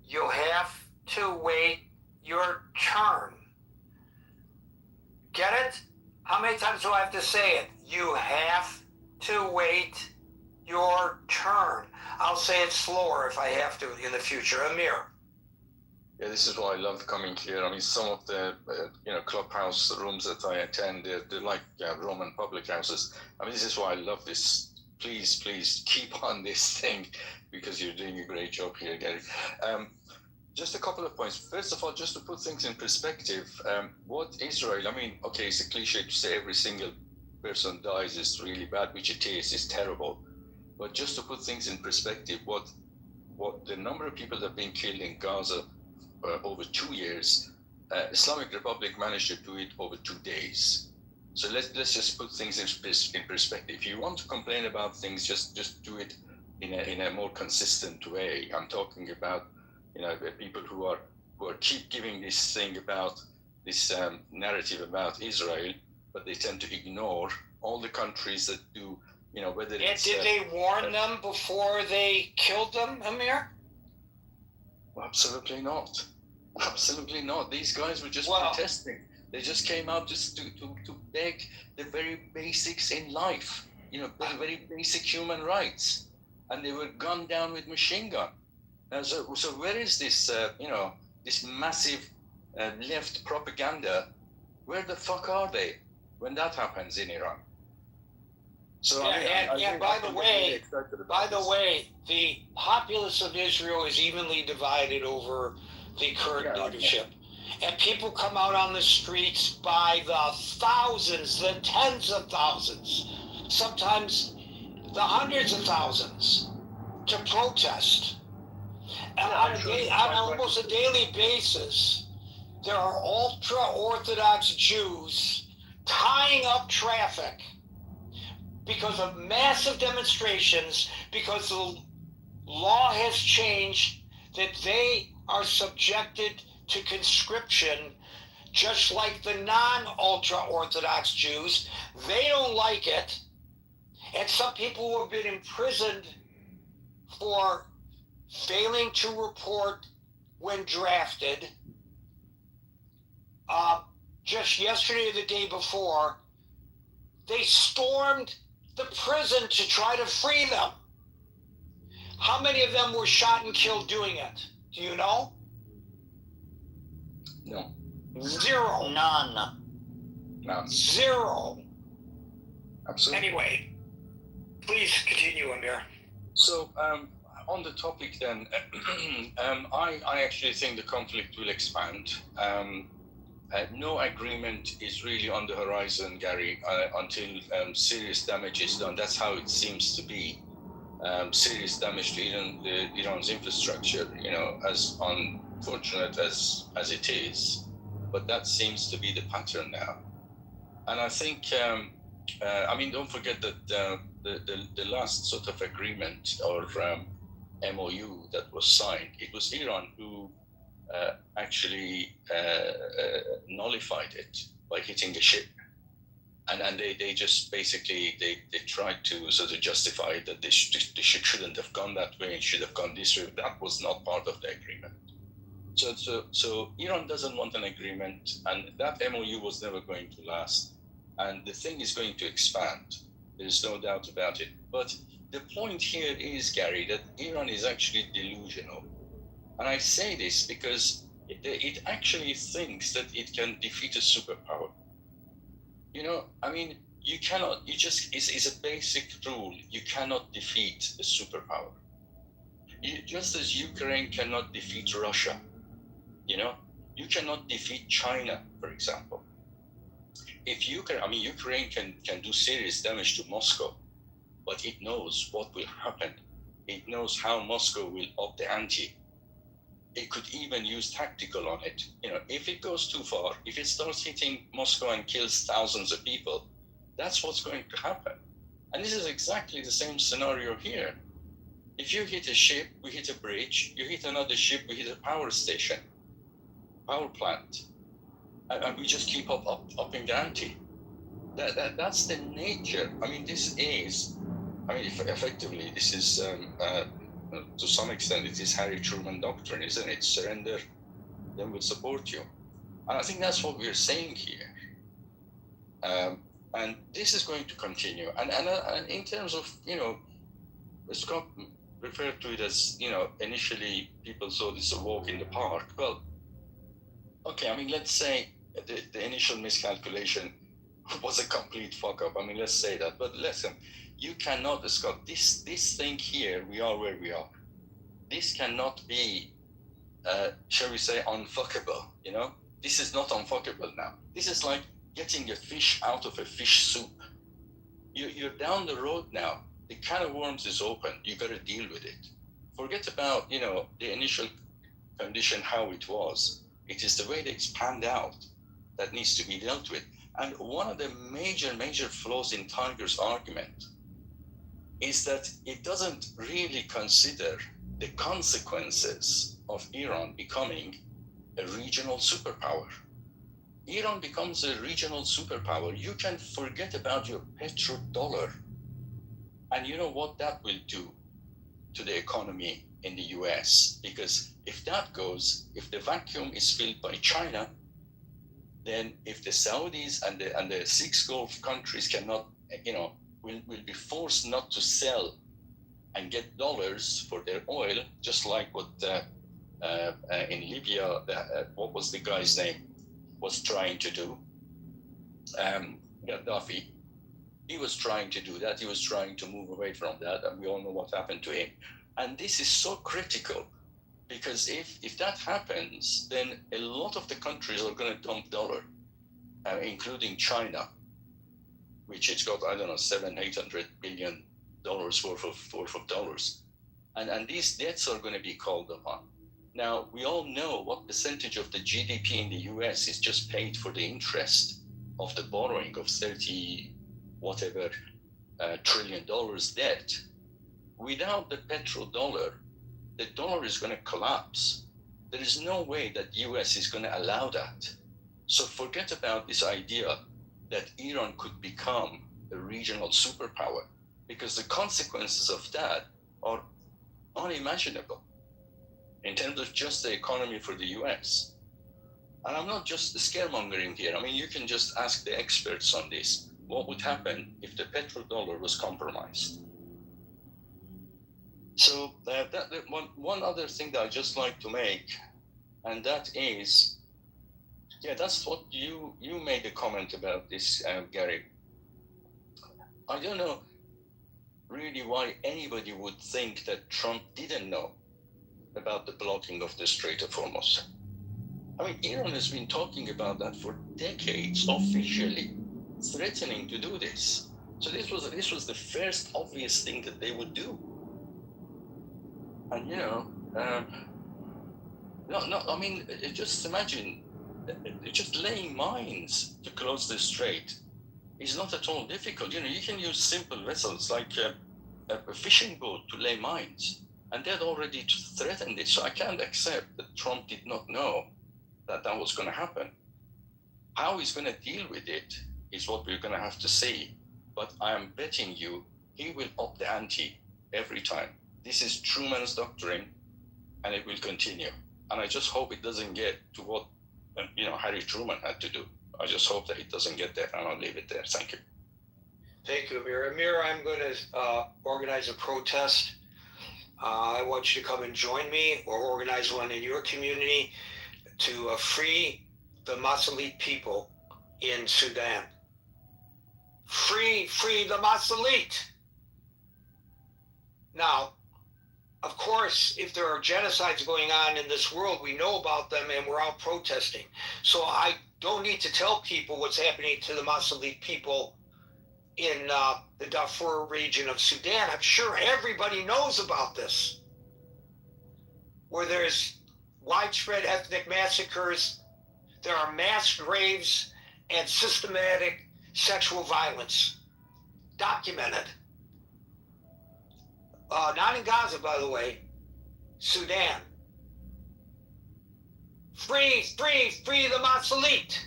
[SPEAKER 5] You have to wait your turn. Get it? How many times do I have to say it? You have to wait your turn. I'll say it slower if I have to in the future. Amir.
[SPEAKER 16] Yeah, this is why I love coming here. I mean, some of the clubhouse rooms that I attend, they're like Roman public houses. I mean, this is why I love this. Please keep on this thing because you're doing a great job here, Gary. Just a couple of points. First of all, just to put things in perspective, what Israel, I mean, okay, it's a cliche to say every single person dies is really bad, which it is terrible. But just to put things in perspective, what the number of people that have been killed in Gaza over 2 years, Islamic Republic managed to do it over 2 days. So let's just put things in perspective. If you want to complain about things, just do it in a more consistent way. I'm talking about people who are keep giving this thing about this narrative about Israel, but they tend to ignore all the countries that do. Whether it's
[SPEAKER 5] did they warn them before they killed them, Amir?
[SPEAKER 16] Absolutely not. Absolutely not. These guys were just protesting. They just came out just to beg the very basics in life, the very basic human rights, and they were gunned down with machine gun. So where is this, this massive left propaganda? Where the fuck are they when that happens in Iran? So
[SPEAKER 5] by the way, the populace of Israel is evenly divided over the current leadership. And people come out on the streets by the thousands, the tens of thousands, sometimes the hundreds of thousands to protest. And on almost a daily basis, there are ultra-Orthodox Jews tying up traffic because of massive demonstrations, because the law has changed that they are subjected to conscription, just like the non-ultra-Orthodox Jews. They don't like it. And some people who have been imprisoned for failing to report when drafted. Just yesterday or the day before, they stormed the prison to try to free them. How many of them were shot and killed doing it? Do you know?
[SPEAKER 16] No.
[SPEAKER 6] Zero. None.
[SPEAKER 5] Zero.
[SPEAKER 16] Absolutely.
[SPEAKER 5] Anyway, please continue, Amir.
[SPEAKER 16] So, on the topic then, I actually think the conflict will expand. No agreement is really on the horizon, Gary, until serious damage is done. That's how it seems to be. Serious damage to Iran's infrastructure, as unfortunate as it is. But that seems to be the pattern now. And I think, don't forget that the last sort of agreement or MOU that was signed, it was Iran who actually nullified it by hitting a ship. And they just basically, they tried to sort of justify that the ship shouldn't have gone that way and should have gone this way. That was not part of the agreement. So Iran doesn't want an agreement, and that MOU was never going to last. And the thing is going to expand. There's no doubt about it. But the point here is, Gary, that Iran is actually delusional. And I say this because it actually thinks that it can defeat a superpower. You cannot, it's a basic rule. You cannot defeat a superpower. just as Ukraine cannot defeat Russia, you cannot defeat China, for example. If Ukraine can do serious damage to Moscow, but it knows what will happen. It knows how Moscow will up the ante. It could even use tactical on it. If it goes too far, if it starts hitting Moscow and kills thousands of people, that's what's going to happen. And this is exactly the same scenario here. If you hit a ship, we hit a bridge. You hit another ship, we hit a power station, power plant. And we just keep upping the ante. That's the nature. Effectively, this is, to some extent, it is Harry Truman doctrine, isn't it? Surrender, then we'll support you. And I think that's what we're saying here. And this is going to continue. And in terms of, Scott referred to it as, initially people saw this a walk in the park. Well, okay, let's say the initial miscalculation was a complete fuck up. Let's say that. But listen, you cannot, Scott, this thing here, we are where we are. This cannot be, shall we say, unfuckable, This is not unfuckable now. This is like getting a fish out of a fish soup. You're down the road now. The can of worms is open. You got to deal with it. Forget about, the initial condition, how it was. It is the way that it's panned out that needs to be dealt with. And one of the major flaws in Tiger's argument is that it doesn't really consider the consequences of Iran becoming a regional superpower. Iran becomes a regional superpower. You can forget about your petrodollar. And you know what that will do to the economy in the US? Because if that goes, if the vacuum is filled by China, then if the Saudis and the 6 Gulf countries cannot, will be forced not to sell and get dollars for their oil, just like what in Libya, what was the guy's name, was trying to do, Gaddafi. He was trying to do that. He was trying to move away from that, and we all know what happened to him. And this is so critical, because if that happens, then a lot of the countries are going to dump dollar, including China, which it's got, $700-800 billion worth of dollars. And these debts are going to be called upon. Now, we all know what percentage of the GDP in the US is just paid for the interest of the borrowing of 30 whatever trillion dollars debt. Without the petrodollar, the dollar is going to collapse. There is no way that the US is going to allow that. So forget about this idea that Iran could become a regional superpower, because the consequences of that are unimaginable in terms of just the economy for the US. And I'm not just scaremongering here. You can just ask the experts on this. What would happen if the petrodollar was compromised? So one other thing that I'd just like to make, and that is, that's what you made a comment about this, Gary. I don't know really why anybody would think that Trump didn't know about the blocking of the Strait of Hormuz. Iran has been talking about that for decades, officially threatening to do this. So this was the first obvious thing that they would do. And just imagine, just laying mines to close the strait is not at all difficult. You can use simple vessels like a fishing boat to lay mines, and they'd already threatened it. So I can't accept that Trump did not know that was going to happen. How he's going to deal with it is what we're going to have to see. But I am betting you he will up the ante every time. This is Truman's doctrine, and it will continue. And I just hope it doesn't get to what Harry Truman had to do. I just hope that it doesn't get there, and I'll leave it there. Thank you.
[SPEAKER 5] Thank you, Amir. Amir, I'm going to organize a protest. I want you to come and join me, or organize one in your community to free the Masalit people in Sudan. Free the Masalit. Now, of course, if there are genocides going on in this world, we know about them and we're out protesting. So I don't need to tell people what's happening to the Masalit people in the Darfur region of Sudan. I'm sure everybody knows about this, where there's widespread ethnic massacres, there are mass graves, and systematic sexual violence documented. Not in Gaza, by the way, Sudan. Free the Masalit.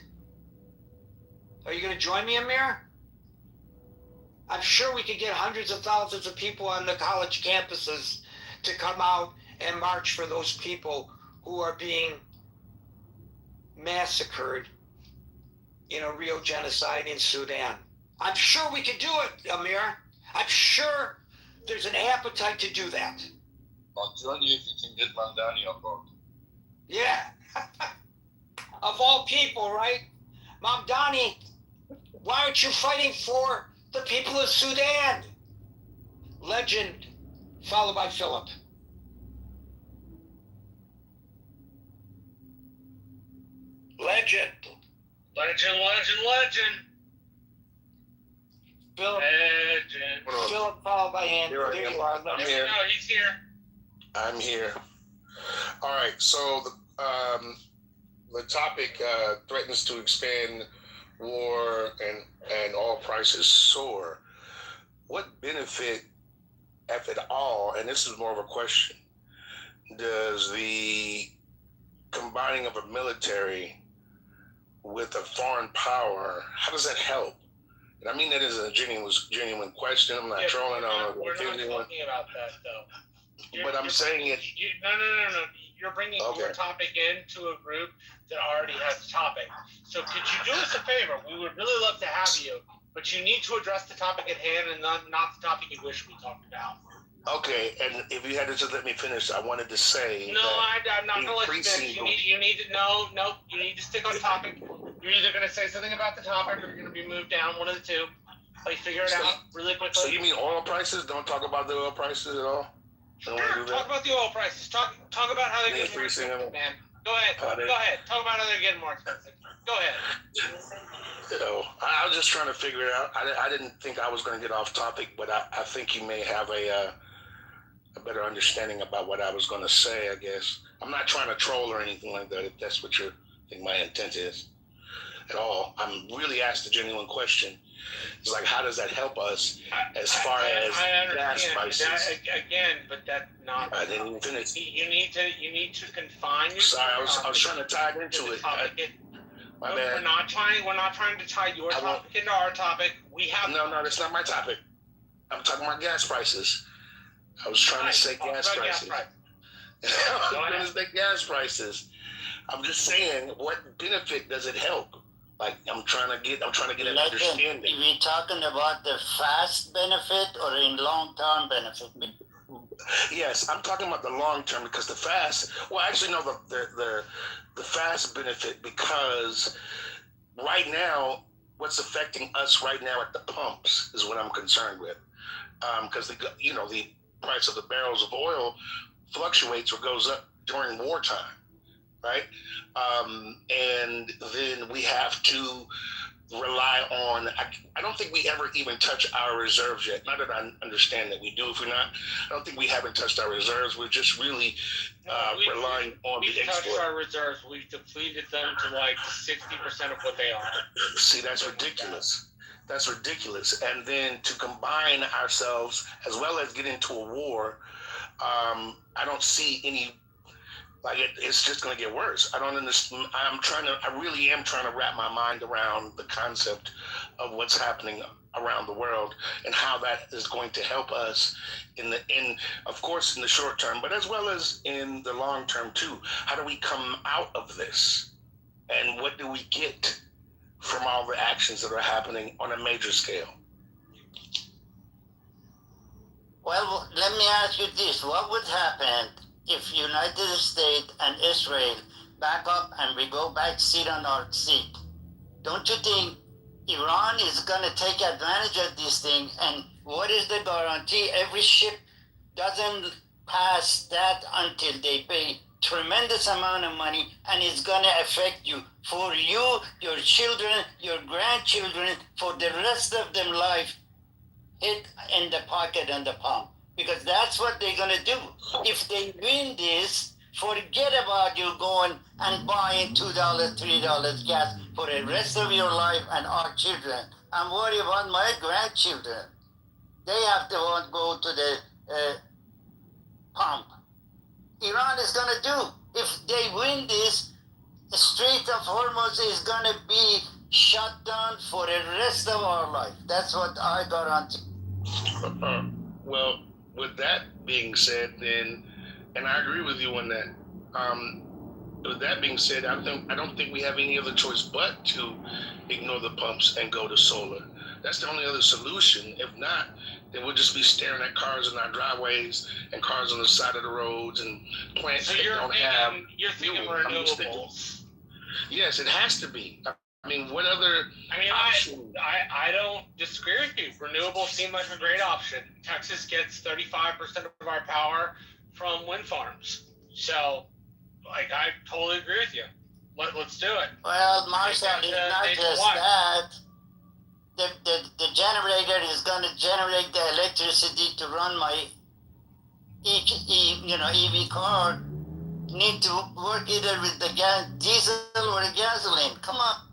[SPEAKER 5] Are you going to join me, Amir? I'm sure we could get hundreds of thousands of people on the college campuses to come out and march for those people who are being massacred in a real genocide in Sudan. I'm sure we could do it, Amir. I'm sure there's an appetite to do that.
[SPEAKER 14] I'll join you if you can get Mandani on board.
[SPEAKER 5] Yeah. Of all people, right? Mamdani, why aren't you fighting for the people of Sudan? Legend, followed by Philip. Legend.
[SPEAKER 15] Legend.
[SPEAKER 5] Philip.
[SPEAKER 15] Legend.
[SPEAKER 5] Philip, followed by Andrew.
[SPEAKER 4] Here I
[SPEAKER 5] There
[SPEAKER 4] am.
[SPEAKER 5] you are.
[SPEAKER 4] I'm
[SPEAKER 5] Legend.
[SPEAKER 4] here.
[SPEAKER 15] No, he's here.
[SPEAKER 4] I'm here. All right, so the topic threatens to expand war and oil prices soar. What benefit, if at all, and this is more of a question, does the combining of a military with a foreign power, how does that help? And I mean that is a genuine question. I'm not trolling on it.
[SPEAKER 15] We're not talking about that, though.
[SPEAKER 4] But I'm saying it.
[SPEAKER 15] No. You're bringing your topic into a group that already has a topic. So could you do us a favor? We would really love to have you, but you need to address the topic at hand and not the topic you wish we talked about.
[SPEAKER 4] Okay, and if you had to just let me finish, I wanted to say.
[SPEAKER 15] No, I'm not going to let you finish. You need to you need to stick on topic. You're either going to say something about the topic or you're going to be moved down, one of the two. Like, figure it out really quickly.
[SPEAKER 4] So you mean oil prices? Don't talk about the oil prices at all?
[SPEAKER 15] Sure, talk about the oil prices. Talk about how they're getting more expensive, man. Go ahead. Talk about how they're getting more expensive. Go ahead.
[SPEAKER 4] I was just trying to figure it out. I didn't think I was going to get off topic, but I think you may have a better understanding about what I was going to say, I guess. I'm not trying to troll or anything like that, if that's what you think my intent is at all. I'm really asked a genuine question. It's like, how does that help us as far as gas prices?
[SPEAKER 15] Again, but that's not.
[SPEAKER 4] I didn't even finish.
[SPEAKER 15] You need to confine your.
[SPEAKER 4] Sorry, I was trying to tie it into it. My bad.
[SPEAKER 15] We're not trying to tie your topic into our topic. We have.
[SPEAKER 4] No, that's not my topic. I'm talking about gas prices. I was trying to say gas prices. I was trying to say gas prices. I'm just saying, what benefit does it help? Like, I'm trying to get an understanding.
[SPEAKER 6] Are we talking about the fast benefit or in long-term benefit?
[SPEAKER 4] Yes, I'm talking about the long term, because the fast. Well, actually, no, the fast benefit, because right now, what's affecting us right now at the pumps is what I'm concerned with, because the price of the barrels of oil fluctuates or goes up during wartime. Right? And then we have to rely on, I don't think we ever even touch our reserves yet. Not that I understand that we do. If we're not, I don't think we haven't touched our reserves. We're just really relying on the export.
[SPEAKER 15] We've touched our reserves. We've depleted them to like 60% of what they are.
[SPEAKER 4] See, that's ridiculous. That's ridiculous. And then to combine ourselves as well as get into a war, I don't see any. Like it's just going to get worse. I don't understand. I really am trying to wrap my mind around the concept of what's happening around the world and how that is going to help us of course, in the short term, but as well as in the long term too. How do we come out of this? And what do we get from all the actions that are happening on a major scale?
[SPEAKER 6] Well, let me ask you this. What would happen if United States and Israel back up and we go back seat on our seat? Don't you think Iran is going to take advantage of this thing? And what is the guarantee every ship doesn't pass that until they pay tremendous amount of money, and it's going to affect you for you, your children, your grandchildren, for the rest of them life. Hit in the pocket and the palm, because that's what they're going to do. If they win this, forget about you going and buying $2, $3 gas for the rest of your life and our children. I'm worried about my grandchildren. They have to go to the pump. Iran is going to do. If they win this, the Strait of Hormuz is going to be shut down for the rest of our life. That's what I guarantee.
[SPEAKER 18] Well, with that being said, then, and I agree with you on that. With that being said, I don't think we have any other choice but to ignore the pumps and go to solar. That's the only other solution. If not, then we'll just be staring at cars in our driveways and cars on the side of the roads and plants that don't have.
[SPEAKER 15] You're thinking renewables.
[SPEAKER 18] Yes, it has to be. I mean, what other option?
[SPEAKER 15] I don't disagree with you. Renewables seem like a great option. Texas gets 35% of our power from wind farms. So, like, I totally agree with you. Let's do it.
[SPEAKER 6] Well, Marshall, it's not just that. The generator is going to generate the electricity to run my EV car. Need to work either with the diesel or the gasoline. Come on.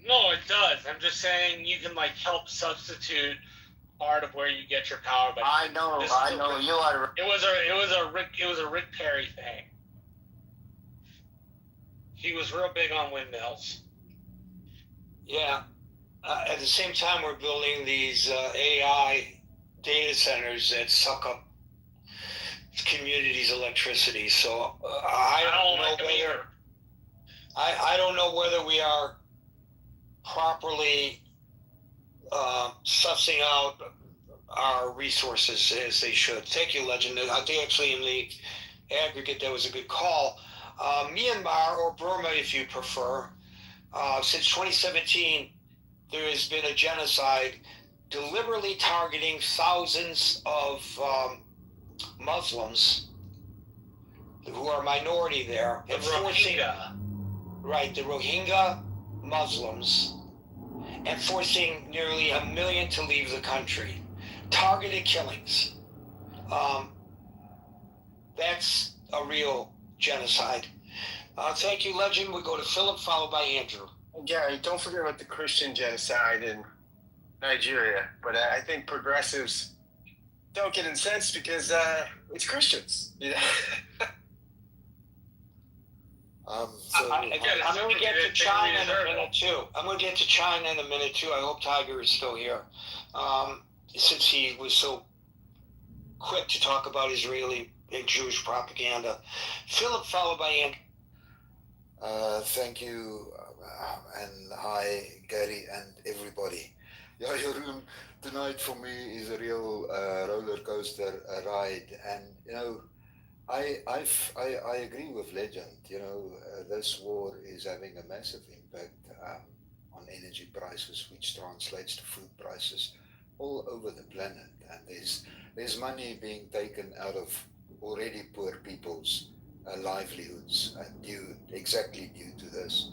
[SPEAKER 15] No, it does. I'm just saying you can help substitute part of where you get your power. But
[SPEAKER 6] I know. You are.
[SPEAKER 15] It was a Rick Perry thing. He was real big on windmills.
[SPEAKER 5] Yeah. At the same time, we're building these AI data centers that suck up communities' electricity. So I don't know whether we are properly sussing out our resources as they should. Thank you, Legend. I think actually in the aggregate that was a good call. Myanmar, or Burma if you prefer, since 2017, there has been a genocide deliberately targeting thousands of Muslims who are a minority there.
[SPEAKER 15] The Rohingya.
[SPEAKER 5] Right, the Rohingya Muslims, and forcing nearly 1 million to leave the country. Targeted killings. That's a real genocide. Thank you, Legend. We go to Philip, followed by Andrew.
[SPEAKER 4] Gary, don't forget about the Christian genocide in Nigeria. But I think progressives don't get incensed because it's Christians. You know?
[SPEAKER 5] I'm going to get to China in a minute, too. I hope Tiger is still here. Since he was so quick to talk about Israeli and Jewish propaganda. Philip, followed by Andrew.
[SPEAKER 19] Thank you, and hi, Gary and everybody. Yeah, your room tonight for me is a real roller coaster ride, and I agree with Legend. This war is having a massive impact on energy prices, which translates to food prices all over the planet, and there's money being taken out of already poor people's livelihoods exactly due to this.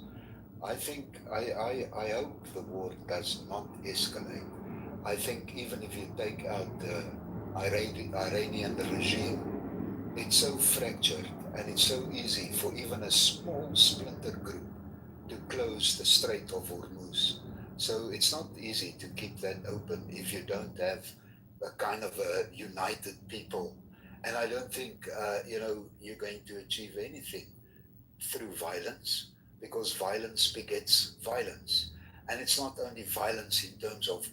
[SPEAKER 19] I think I hope the war does not escalate. I think even if you take out the Iranian regime, it's so fractured and it's so easy for even a small splinter group to close the Strait of Hormuz. So it's not easy to keep that open if you don't have a kind of a united people. And I don't think, you're going to achieve anything through violence, because violence begets violence. And it's not only violence in terms of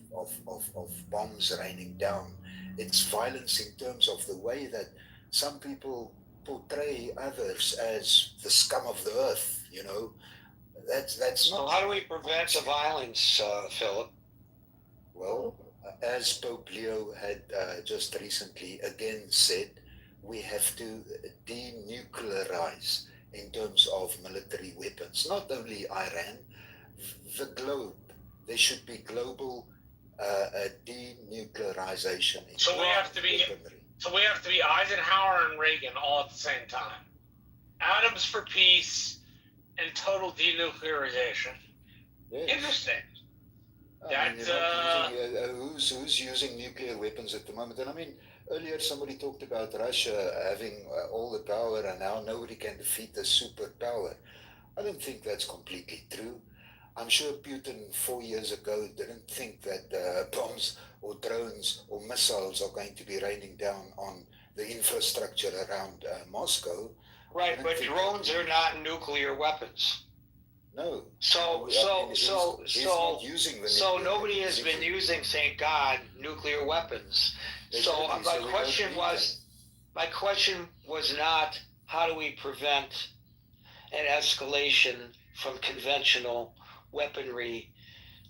[SPEAKER 19] bombs raining down, it's violence in terms of the way that some people portray others as the scum of the earth, That's
[SPEAKER 5] not. How do we prevent the violence, Philip?
[SPEAKER 19] Well, as Pope Leo had just recently again said, we have to denuclearize in terms of military weapons. Not only Iran, the globe. There should be global denuclearization.
[SPEAKER 15] So we have to be. So we have to be Eisenhower and Reagan all at the same time. Atoms for peace and total denuclearization.
[SPEAKER 19] Yes.
[SPEAKER 15] Interesting.
[SPEAKER 19] I mean, who's using nuclear weapons at the moment? And I mean, earlier somebody talked about Russia having all the power and now nobody can defeat a superpower. I don't think that's completely true. I'm sure Putin 4 years ago didn't think that bombs or drones or missiles are going to be raining down on the infrastructure around Moscow.
[SPEAKER 5] Right, but drones are not nuclear weapons.
[SPEAKER 19] No.
[SPEAKER 5] So nobody has been using, thank God, nuclear weapons. So my question was not how do we prevent an escalation from conventional weaponry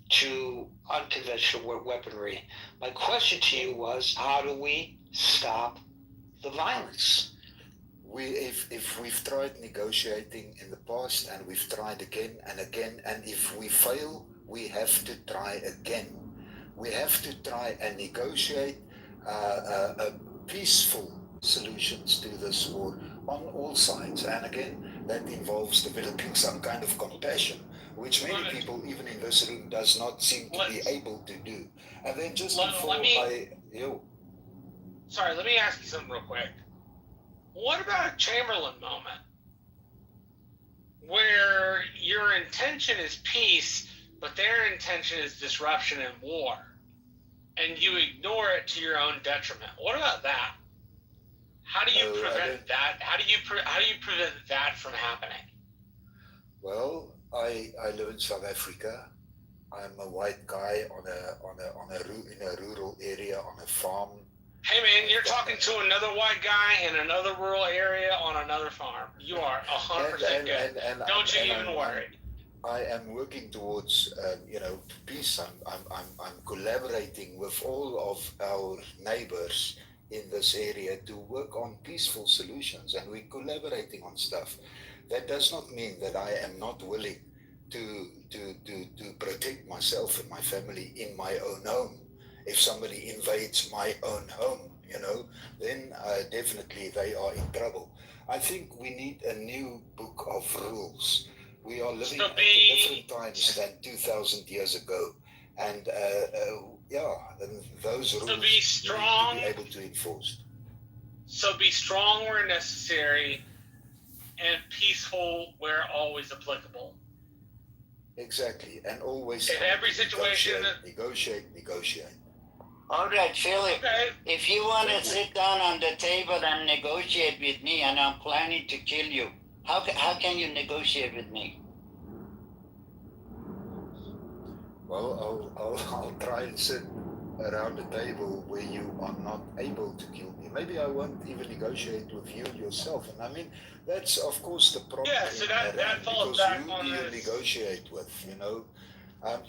[SPEAKER 5] to unconventional weaponry. My question to you was how do we stop the violence?
[SPEAKER 19] If we've tried negotiating in the past and we've tried again and again, and if we fail, we have to try again. We have to try and negotiate peaceful solutions to this war on all sides. And again, that involves developing some kind of compassion, which many people, even in this room, does not seem to be able to do. And then just
[SPEAKER 15] Sorry, let me ask you something real quick. What about a Chamberlain moment where your intention is peace, but their intention is disruption and war, and you ignore it to your own detriment? What about that? How do you prevent that? How do you prevent that from happening?
[SPEAKER 19] Well, I live in South Africa. I'm a white guy in a rural area on a farm.
[SPEAKER 15] Hey man, you're talking to another white guy in another rural area on another farm. You are 100% good. Don't you even worry.
[SPEAKER 19] I am working towards, peace. I'm collaborating with all of our neighbors in this area to work on peaceful solutions, and we're collaborating on stuff. That does not mean that I am not willing to protect myself and my family in my own home. If somebody invades my own home, then definitely they are in trouble. I think we need a new book of rules. We are living at different times than 2,000 years ago. And those rules need to be able to enforce.
[SPEAKER 15] So be strong where necessary and peaceful where always applicable.
[SPEAKER 19] Exactly. And always
[SPEAKER 15] in every situation
[SPEAKER 19] negotiate.
[SPEAKER 6] All right, Philip, if you want to sit down on the table and negotiate with me, and I'm planning to kill you, how can you negotiate with me?
[SPEAKER 19] Well, I'll try and sit around the table where you are not able to kill me. Maybe I won't even negotiate with you yourself. And I mean, that's of course the problem.
[SPEAKER 15] Yeah, so that falls
[SPEAKER 19] because
[SPEAKER 15] back
[SPEAKER 19] who
[SPEAKER 15] on
[SPEAKER 19] do you
[SPEAKER 15] this.
[SPEAKER 19] negotiate with, And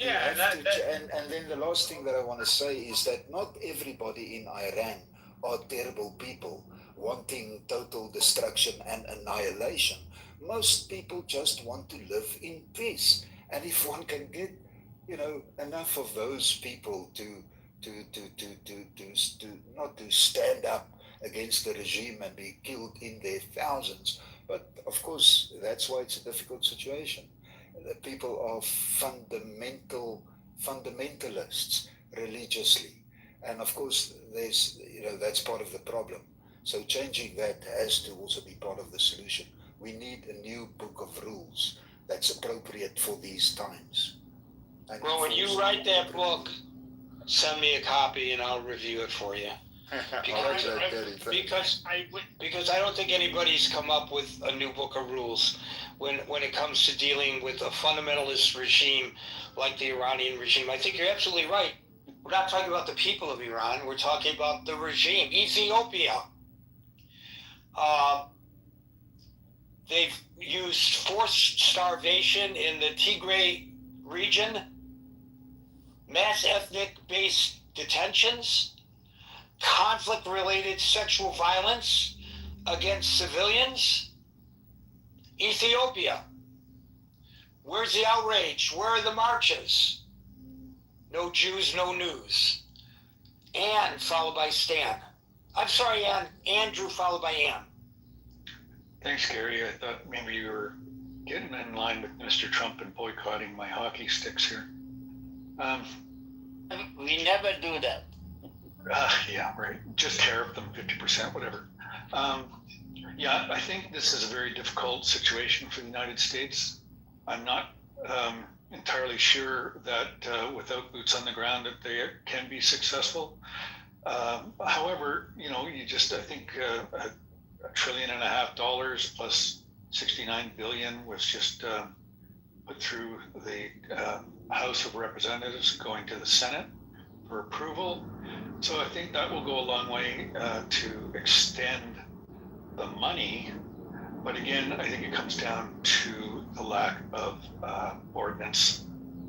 [SPEAKER 19] then the last thing that I want to say is that not everybody in Iran are terrible people wanting total destruction and annihilation. Most people just want to live in peace. And if one can get, enough of those people to not to stand up against the regime and be killed in their thousands. But of course, that's why it's a difficult situation. The people are fundamentalists religiously, and of course that's part of the problem. So changing that has to also be part of the solution. We need a new book of rules that's appropriate for these times. And
[SPEAKER 5] well, when you write that book, send me a copy and I'll review it for you. Because I don't think anybody's come up with a new book of rules when it comes to dealing with a fundamentalist regime like the Iranian regime. I think you're absolutely right. We're not talking about the people of Iran. We're talking about the regime. Ethiopia. They've used forced starvation in the Tigray region, mass ethnic-based detentions, conflict-related sexual violence against civilians. Ethiopia. Where's the outrage? Where are the marches? No Jews, no news. And followed by Stan. I'm sorry, Andrew followed by Ann.
[SPEAKER 20] Thanks, Gary. I thought maybe you were getting in line with Mr. Trump and boycotting my hockey sticks here.
[SPEAKER 6] We never do that.
[SPEAKER 20] Yeah, right. Just tariff them 50%, whatever. Yeah, I think this is a very difficult situation for the United States. I'm not entirely sure that without boots on the ground that they can be successful. However, you know, I think $1.5 trillion plus 69 billion was just put through the House of Representatives going to the Senate for approval. So I think that will go a long way to extend the money. But again, I think it comes down to the lack of ordnance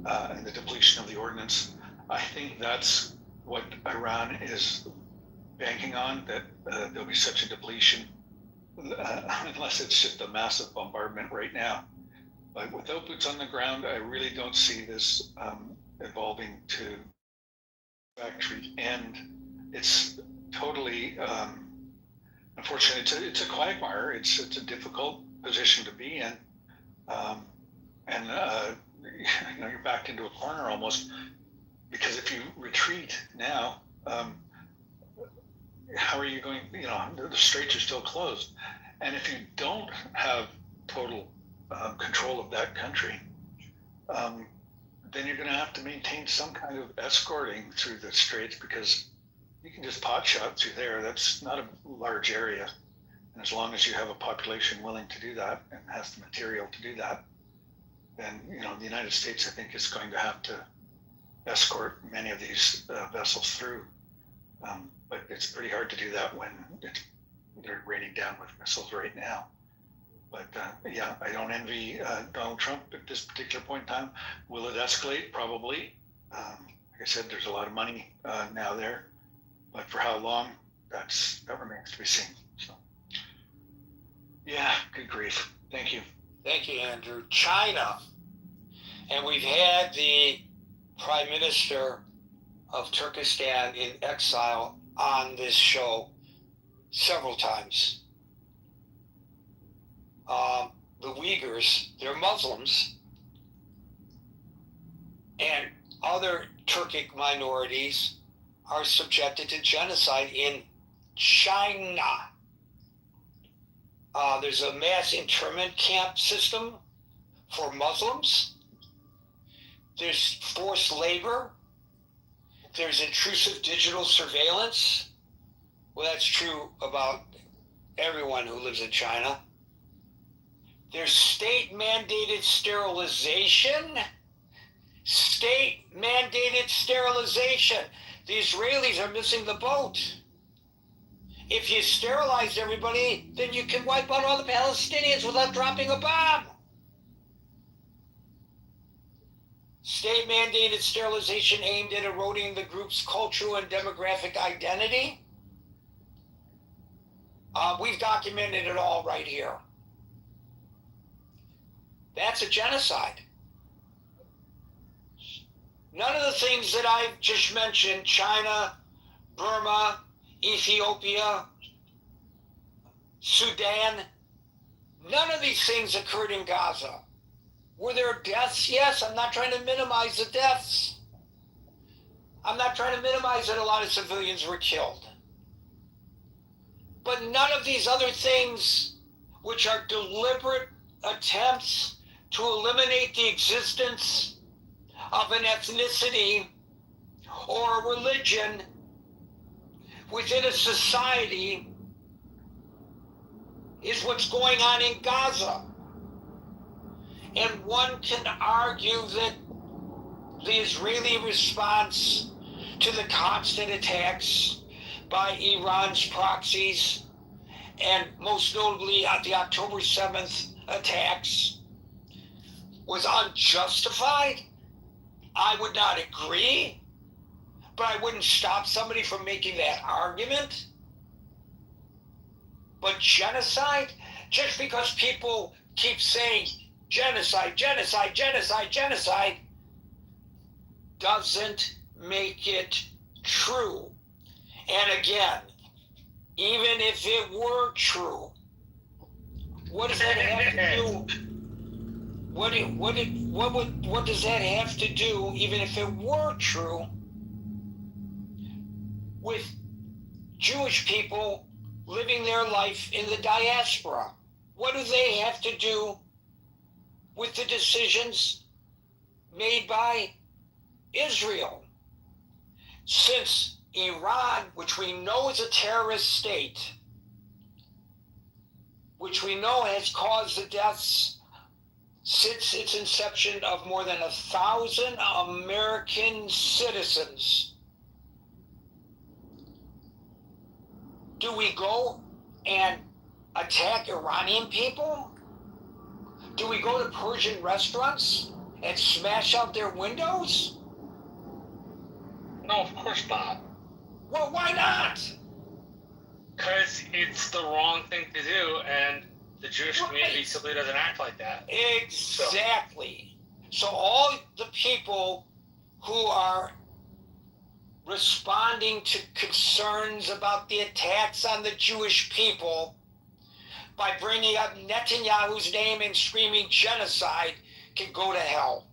[SPEAKER 20] and the depletion of the ordnance. I think that's what Iran is banking on, that there'll be such a depletion, unless it's just a massive bombardment right now. But without boots on the ground, I really don't see this evolving to factory end. It's totally, unfortunately, it's a quagmire. It's a difficult position to be in, and you know, you're backed into a corner almost, because if you retreat now, how are you going? You know, the straits are still closed, and if you don't have total control of that country, then you're going to have to maintain some kind of escorting through the straits, because you can just pot shot through there. That's not a large area. And as long as you have a population willing to do that and has the material to do that, then, you know, the United States, I think, is going to have to escort many of these vessels through. But it's pretty hard to do that when they're raining down with missiles right now. But yeah, I don't envy Donald Trump at this particular point in time. Will it escalate? Probably. Like I said, there's a lot of money now there, but for how long, that remains to be seen. So, yeah, good grief. Thank you.
[SPEAKER 5] Thank you, Andrew. China, and we've had the Prime Minister of Turkestan in exile on this show several times. The Uyghurs, they're Muslims, and other Turkic minorities are subjected to genocide in China. There's a mass internment camp system for Muslims. There's forced labor. There's intrusive digital surveillance. Well, that's true about everyone who lives in China. There's state-mandated sterilization. State-mandated sterilization. The Israelis are missing the boat. If you sterilize everybody, then you can wipe out all the Palestinians without dropping a bomb. State-mandated sterilization aimed at eroding the group's cultural and demographic identity. We've documented it all right here. That's a genocide. None of the things that I've just mentioned, China, Burma, Ethiopia, Sudan, none of these things occurred in Gaza. Were there deaths? Yes, I'm not trying to minimize the deaths. I'm not trying to minimize that a lot of civilians were killed. But none of these other things, which are deliberate attempts to eliminate the existence of an ethnicity or a religion within a society, is what's going on in Gaza. And one can argue that the Israeli response to the constant attacks by Iran's proxies, and most notably the October 7th attacks, was unjustified. I would not agree, but I wouldn't stop somebody from making that argument. But genocide, just because people keep saying genocide, genocide, genocide, genocide, doesn't make it true. And again, even if it were true, what does that have to do? What does that have to do, even if it were true, with Jewish people living their life in the diaspora? What do they have to do with the decisions made by Israel? Since Iran, which we know is a terrorist state, which we know has caused the deaths since its inception of more than 1,000 American citizens, do we go and attack Iranian people? Do we go to Persian restaurants and smash out their windows?
[SPEAKER 3] No, of course not.
[SPEAKER 5] Well, why not?
[SPEAKER 3] Because it's the wrong thing to do, and the Jewish community simply doesn't act like that.
[SPEAKER 5] Exactly. So all the people who are responding to concerns about the attacks on the Jewish people by bringing up Netanyahu's name and screaming genocide can go to hell.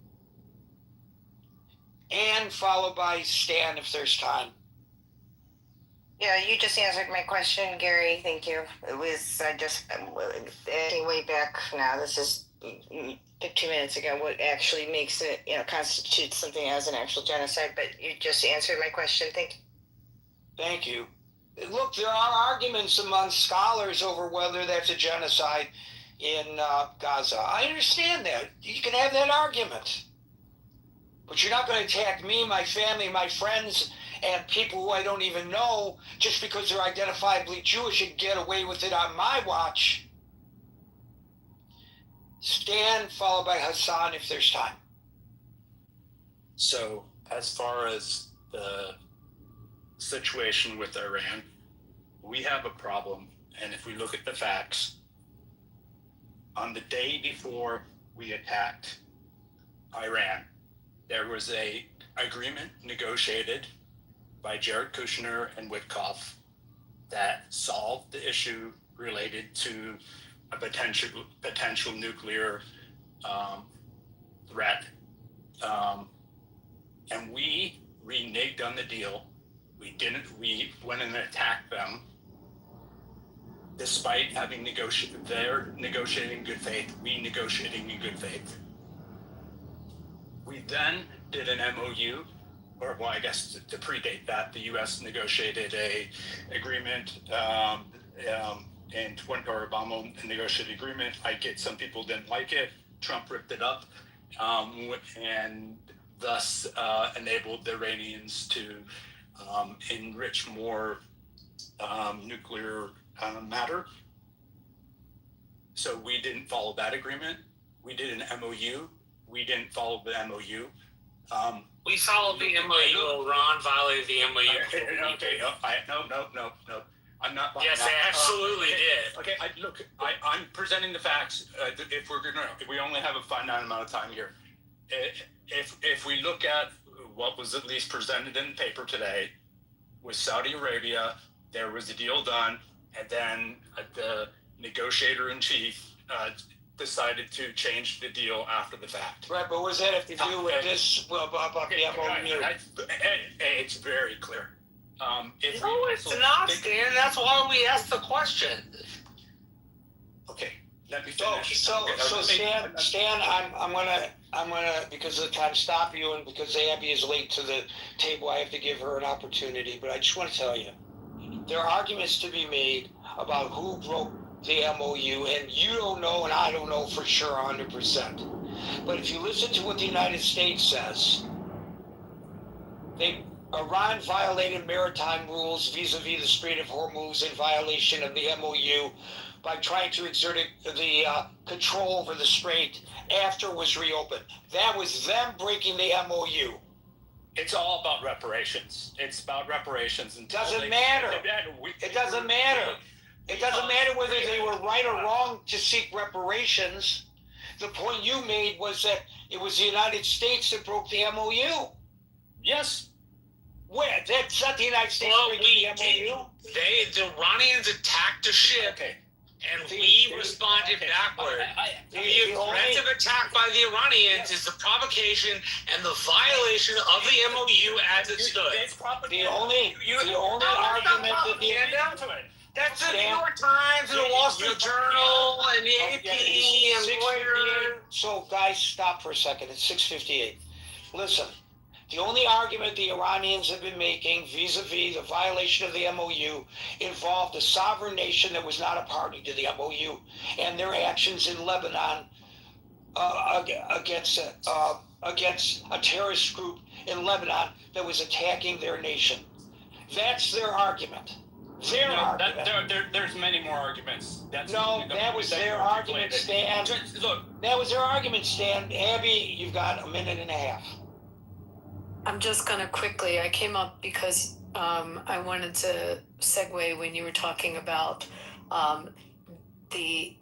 [SPEAKER 5] And followed by Stan if there's time.
[SPEAKER 17] Yeah, you just answered my question, Gary. Thank you. It was way back now. This is 2 minutes ago. What actually makes it, constitutes something as an actual genocide? But you just answered my question. Thank you.
[SPEAKER 5] Thank you. Look, there are arguments among scholars over whether that's a genocide in Gaza. I understand that. You can have that argument. But you're not going to attack me, my family, my friends, and people who I don't even know just because they're identifiably Jewish and get away with it on my watch. Stan, followed by Hassan if there's time.
[SPEAKER 21] So, as far as the situation with Iran, we have a problem, and if we look at the facts, on the day before we attacked Iran, there was a agreement negotiated by Jared Kushner and Witkoff that solved the issue related to a potential nuclear threat. And we reneged on the deal. We went and attacked them despite having they're negotiating in good faith, we negotiating in good faith. We then did an MOU, or well, I guess to predate that, the U.S. negotiated a agreement, and Obama negotiated agreement. I get some people didn't like it. Trump ripped it up, and thus enabled the Iranians to enrich more nuclear matter. So we didn't follow that agreement. We did an MOU. We didn't follow the MOU.
[SPEAKER 3] We followed the MOU. Iran violated the MOU.
[SPEAKER 21] Okay, no. I'm not.
[SPEAKER 3] Yes, they absolutely did.
[SPEAKER 21] Okay, I'm presenting the facts. If we only have a finite amount of time here. If we look at what was at least presented in the paper today, with Saudi Arabia, there was a deal done, and then the negotiator in chief decided to change the deal after the fact.
[SPEAKER 5] Right, but what does that have to do with this? Well, about the MOU?
[SPEAKER 21] It's very clear.
[SPEAKER 3] It's not, Stan. That's why we asked the question.
[SPEAKER 21] Okay, let me finish.
[SPEAKER 5] So Stan, I'm gonna because of the time stop you, and because Abby is late to the table, I have to give her an opportunity. But I just want to tell you, there are arguments to be made about who broke the MOU, and you don't know, and I don't know for sure 100%. But if you listen to what the United States says, Iran violated maritime rules vis-a-vis the Strait of Hormuz in violation of the MOU by trying to exert the control over the strait after it was reopened. That was them breaking the MOU.
[SPEAKER 21] It's all about reparations. It's about reparations.
[SPEAKER 5] It doesn't matter. It doesn't matter. It doesn't matter whether they were right or wrong to seek reparations. The point you made was that it was the United States that broke the MOU.
[SPEAKER 21] Yes.
[SPEAKER 5] Where? That's not the United States
[SPEAKER 3] Well,
[SPEAKER 5] breaking
[SPEAKER 3] we
[SPEAKER 5] the MOU?
[SPEAKER 3] the Iranians attacked a ship, and we responded backward. The aggressive attack by the Iranians is the provocation and the violation of the MOU as it stood.
[SPEAKER 5] The only argument that the
[SPEAKER 3] That's the New York Times and the Wall Street Journal and the AP and Reuters.
[SPEAKER 5] So, guys, stop for a second. It's 6:58. Listen, the only argument the Iranians have been making vis-a-vis the violation of the MOU involved a sovereign nation that was not a party to the MOU and their actions in Lebanon against a terrorist group in Lebanon that was attacking their nation. That's their argument.
[SPEAKER 10] There's many more arguments.
[SPEAKER 5] That was their argument, Stan.
[SPEAKER 10] Look,
[SPEAKER 5] that was their argument, Stan. Abby, you've got a minute and a half.
[SPEAKER 1] I'm just going to quickly, I came up because I wanted to segue when you were talking about the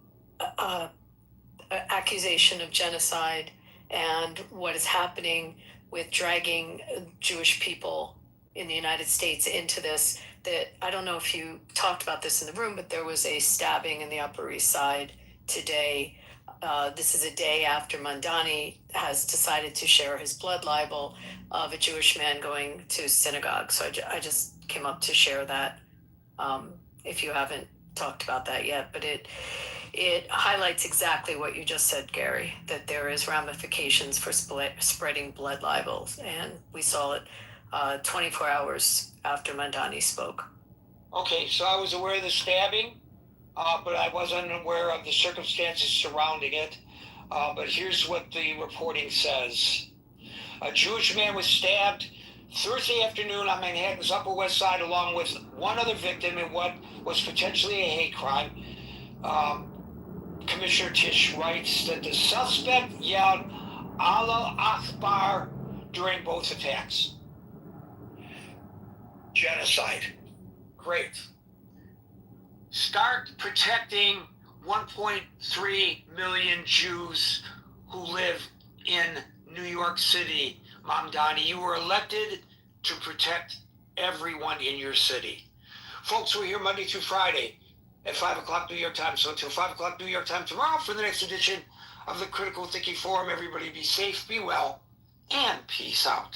[SPEAKER 1] accusation of genocide and what is happening with dragging Jewish people in the United States into this. That I don't know if you talked about this in the room, but there was a stabbing in the Upper East Side today. This is a day after Mandani has decided to share his blood libel of a Jewish man going to synagogue. So I just came up to share that, if you haven't talked about that yet. But it highlights exactly what you just said, Gary, that there is ramifications for spreading blood libels. And we saw it 24 hours after Mandani spoke.
[SPEAKER 5] Okay, so I was aware of the stabbing, but I wasn't aware of the circumstances surrounding it. But here's what the reporting says. A Jewish man was stabbed Thursday afternoon on Manhattan's Upper West Side along with one other victim in what was potentially a hate crime. Commissioner Tisch writes that the suspect yelled Allah Akbar during both attacks. Genocide. Great. Start protecting 1.3 million Jews who live in New York City. Mamdani, you were elected to protect everyone in your city. Folks, we're here Monday through Friday at 5 o'clock New York time. So until 5 o'clock New York time tomorrow for the next edition of the Critical Thinking Forum, everybody be safe, be well, and peace out.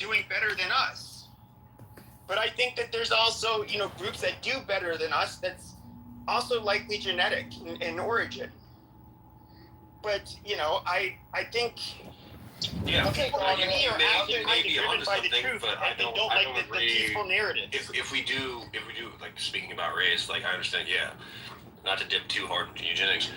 [SPEAKER 4] doing better than us. But I think that there's also, groups that do better than us that's also likely genetic in origin. But, I think
[SPEAKER 8] Yeah,
[SPEAKER 4] people
[SPEAKER 8] well,
[SPEAKER 4] like me are out there
[SPEAKER 8] you may be
[SPEAKER 4] driven
[SPEAKER 8] onto
[SPEAKER 4] by the
[SPEAKER 8] something,
[SPEAKER 4] truth,
[SPEAKER 8] but
[SPEAKER 4] and they don't like the peaceful narrative.
[SPEAKER 8] If we do, like speaking about race, like I understand, yeah, not to dip too hard into eugenics,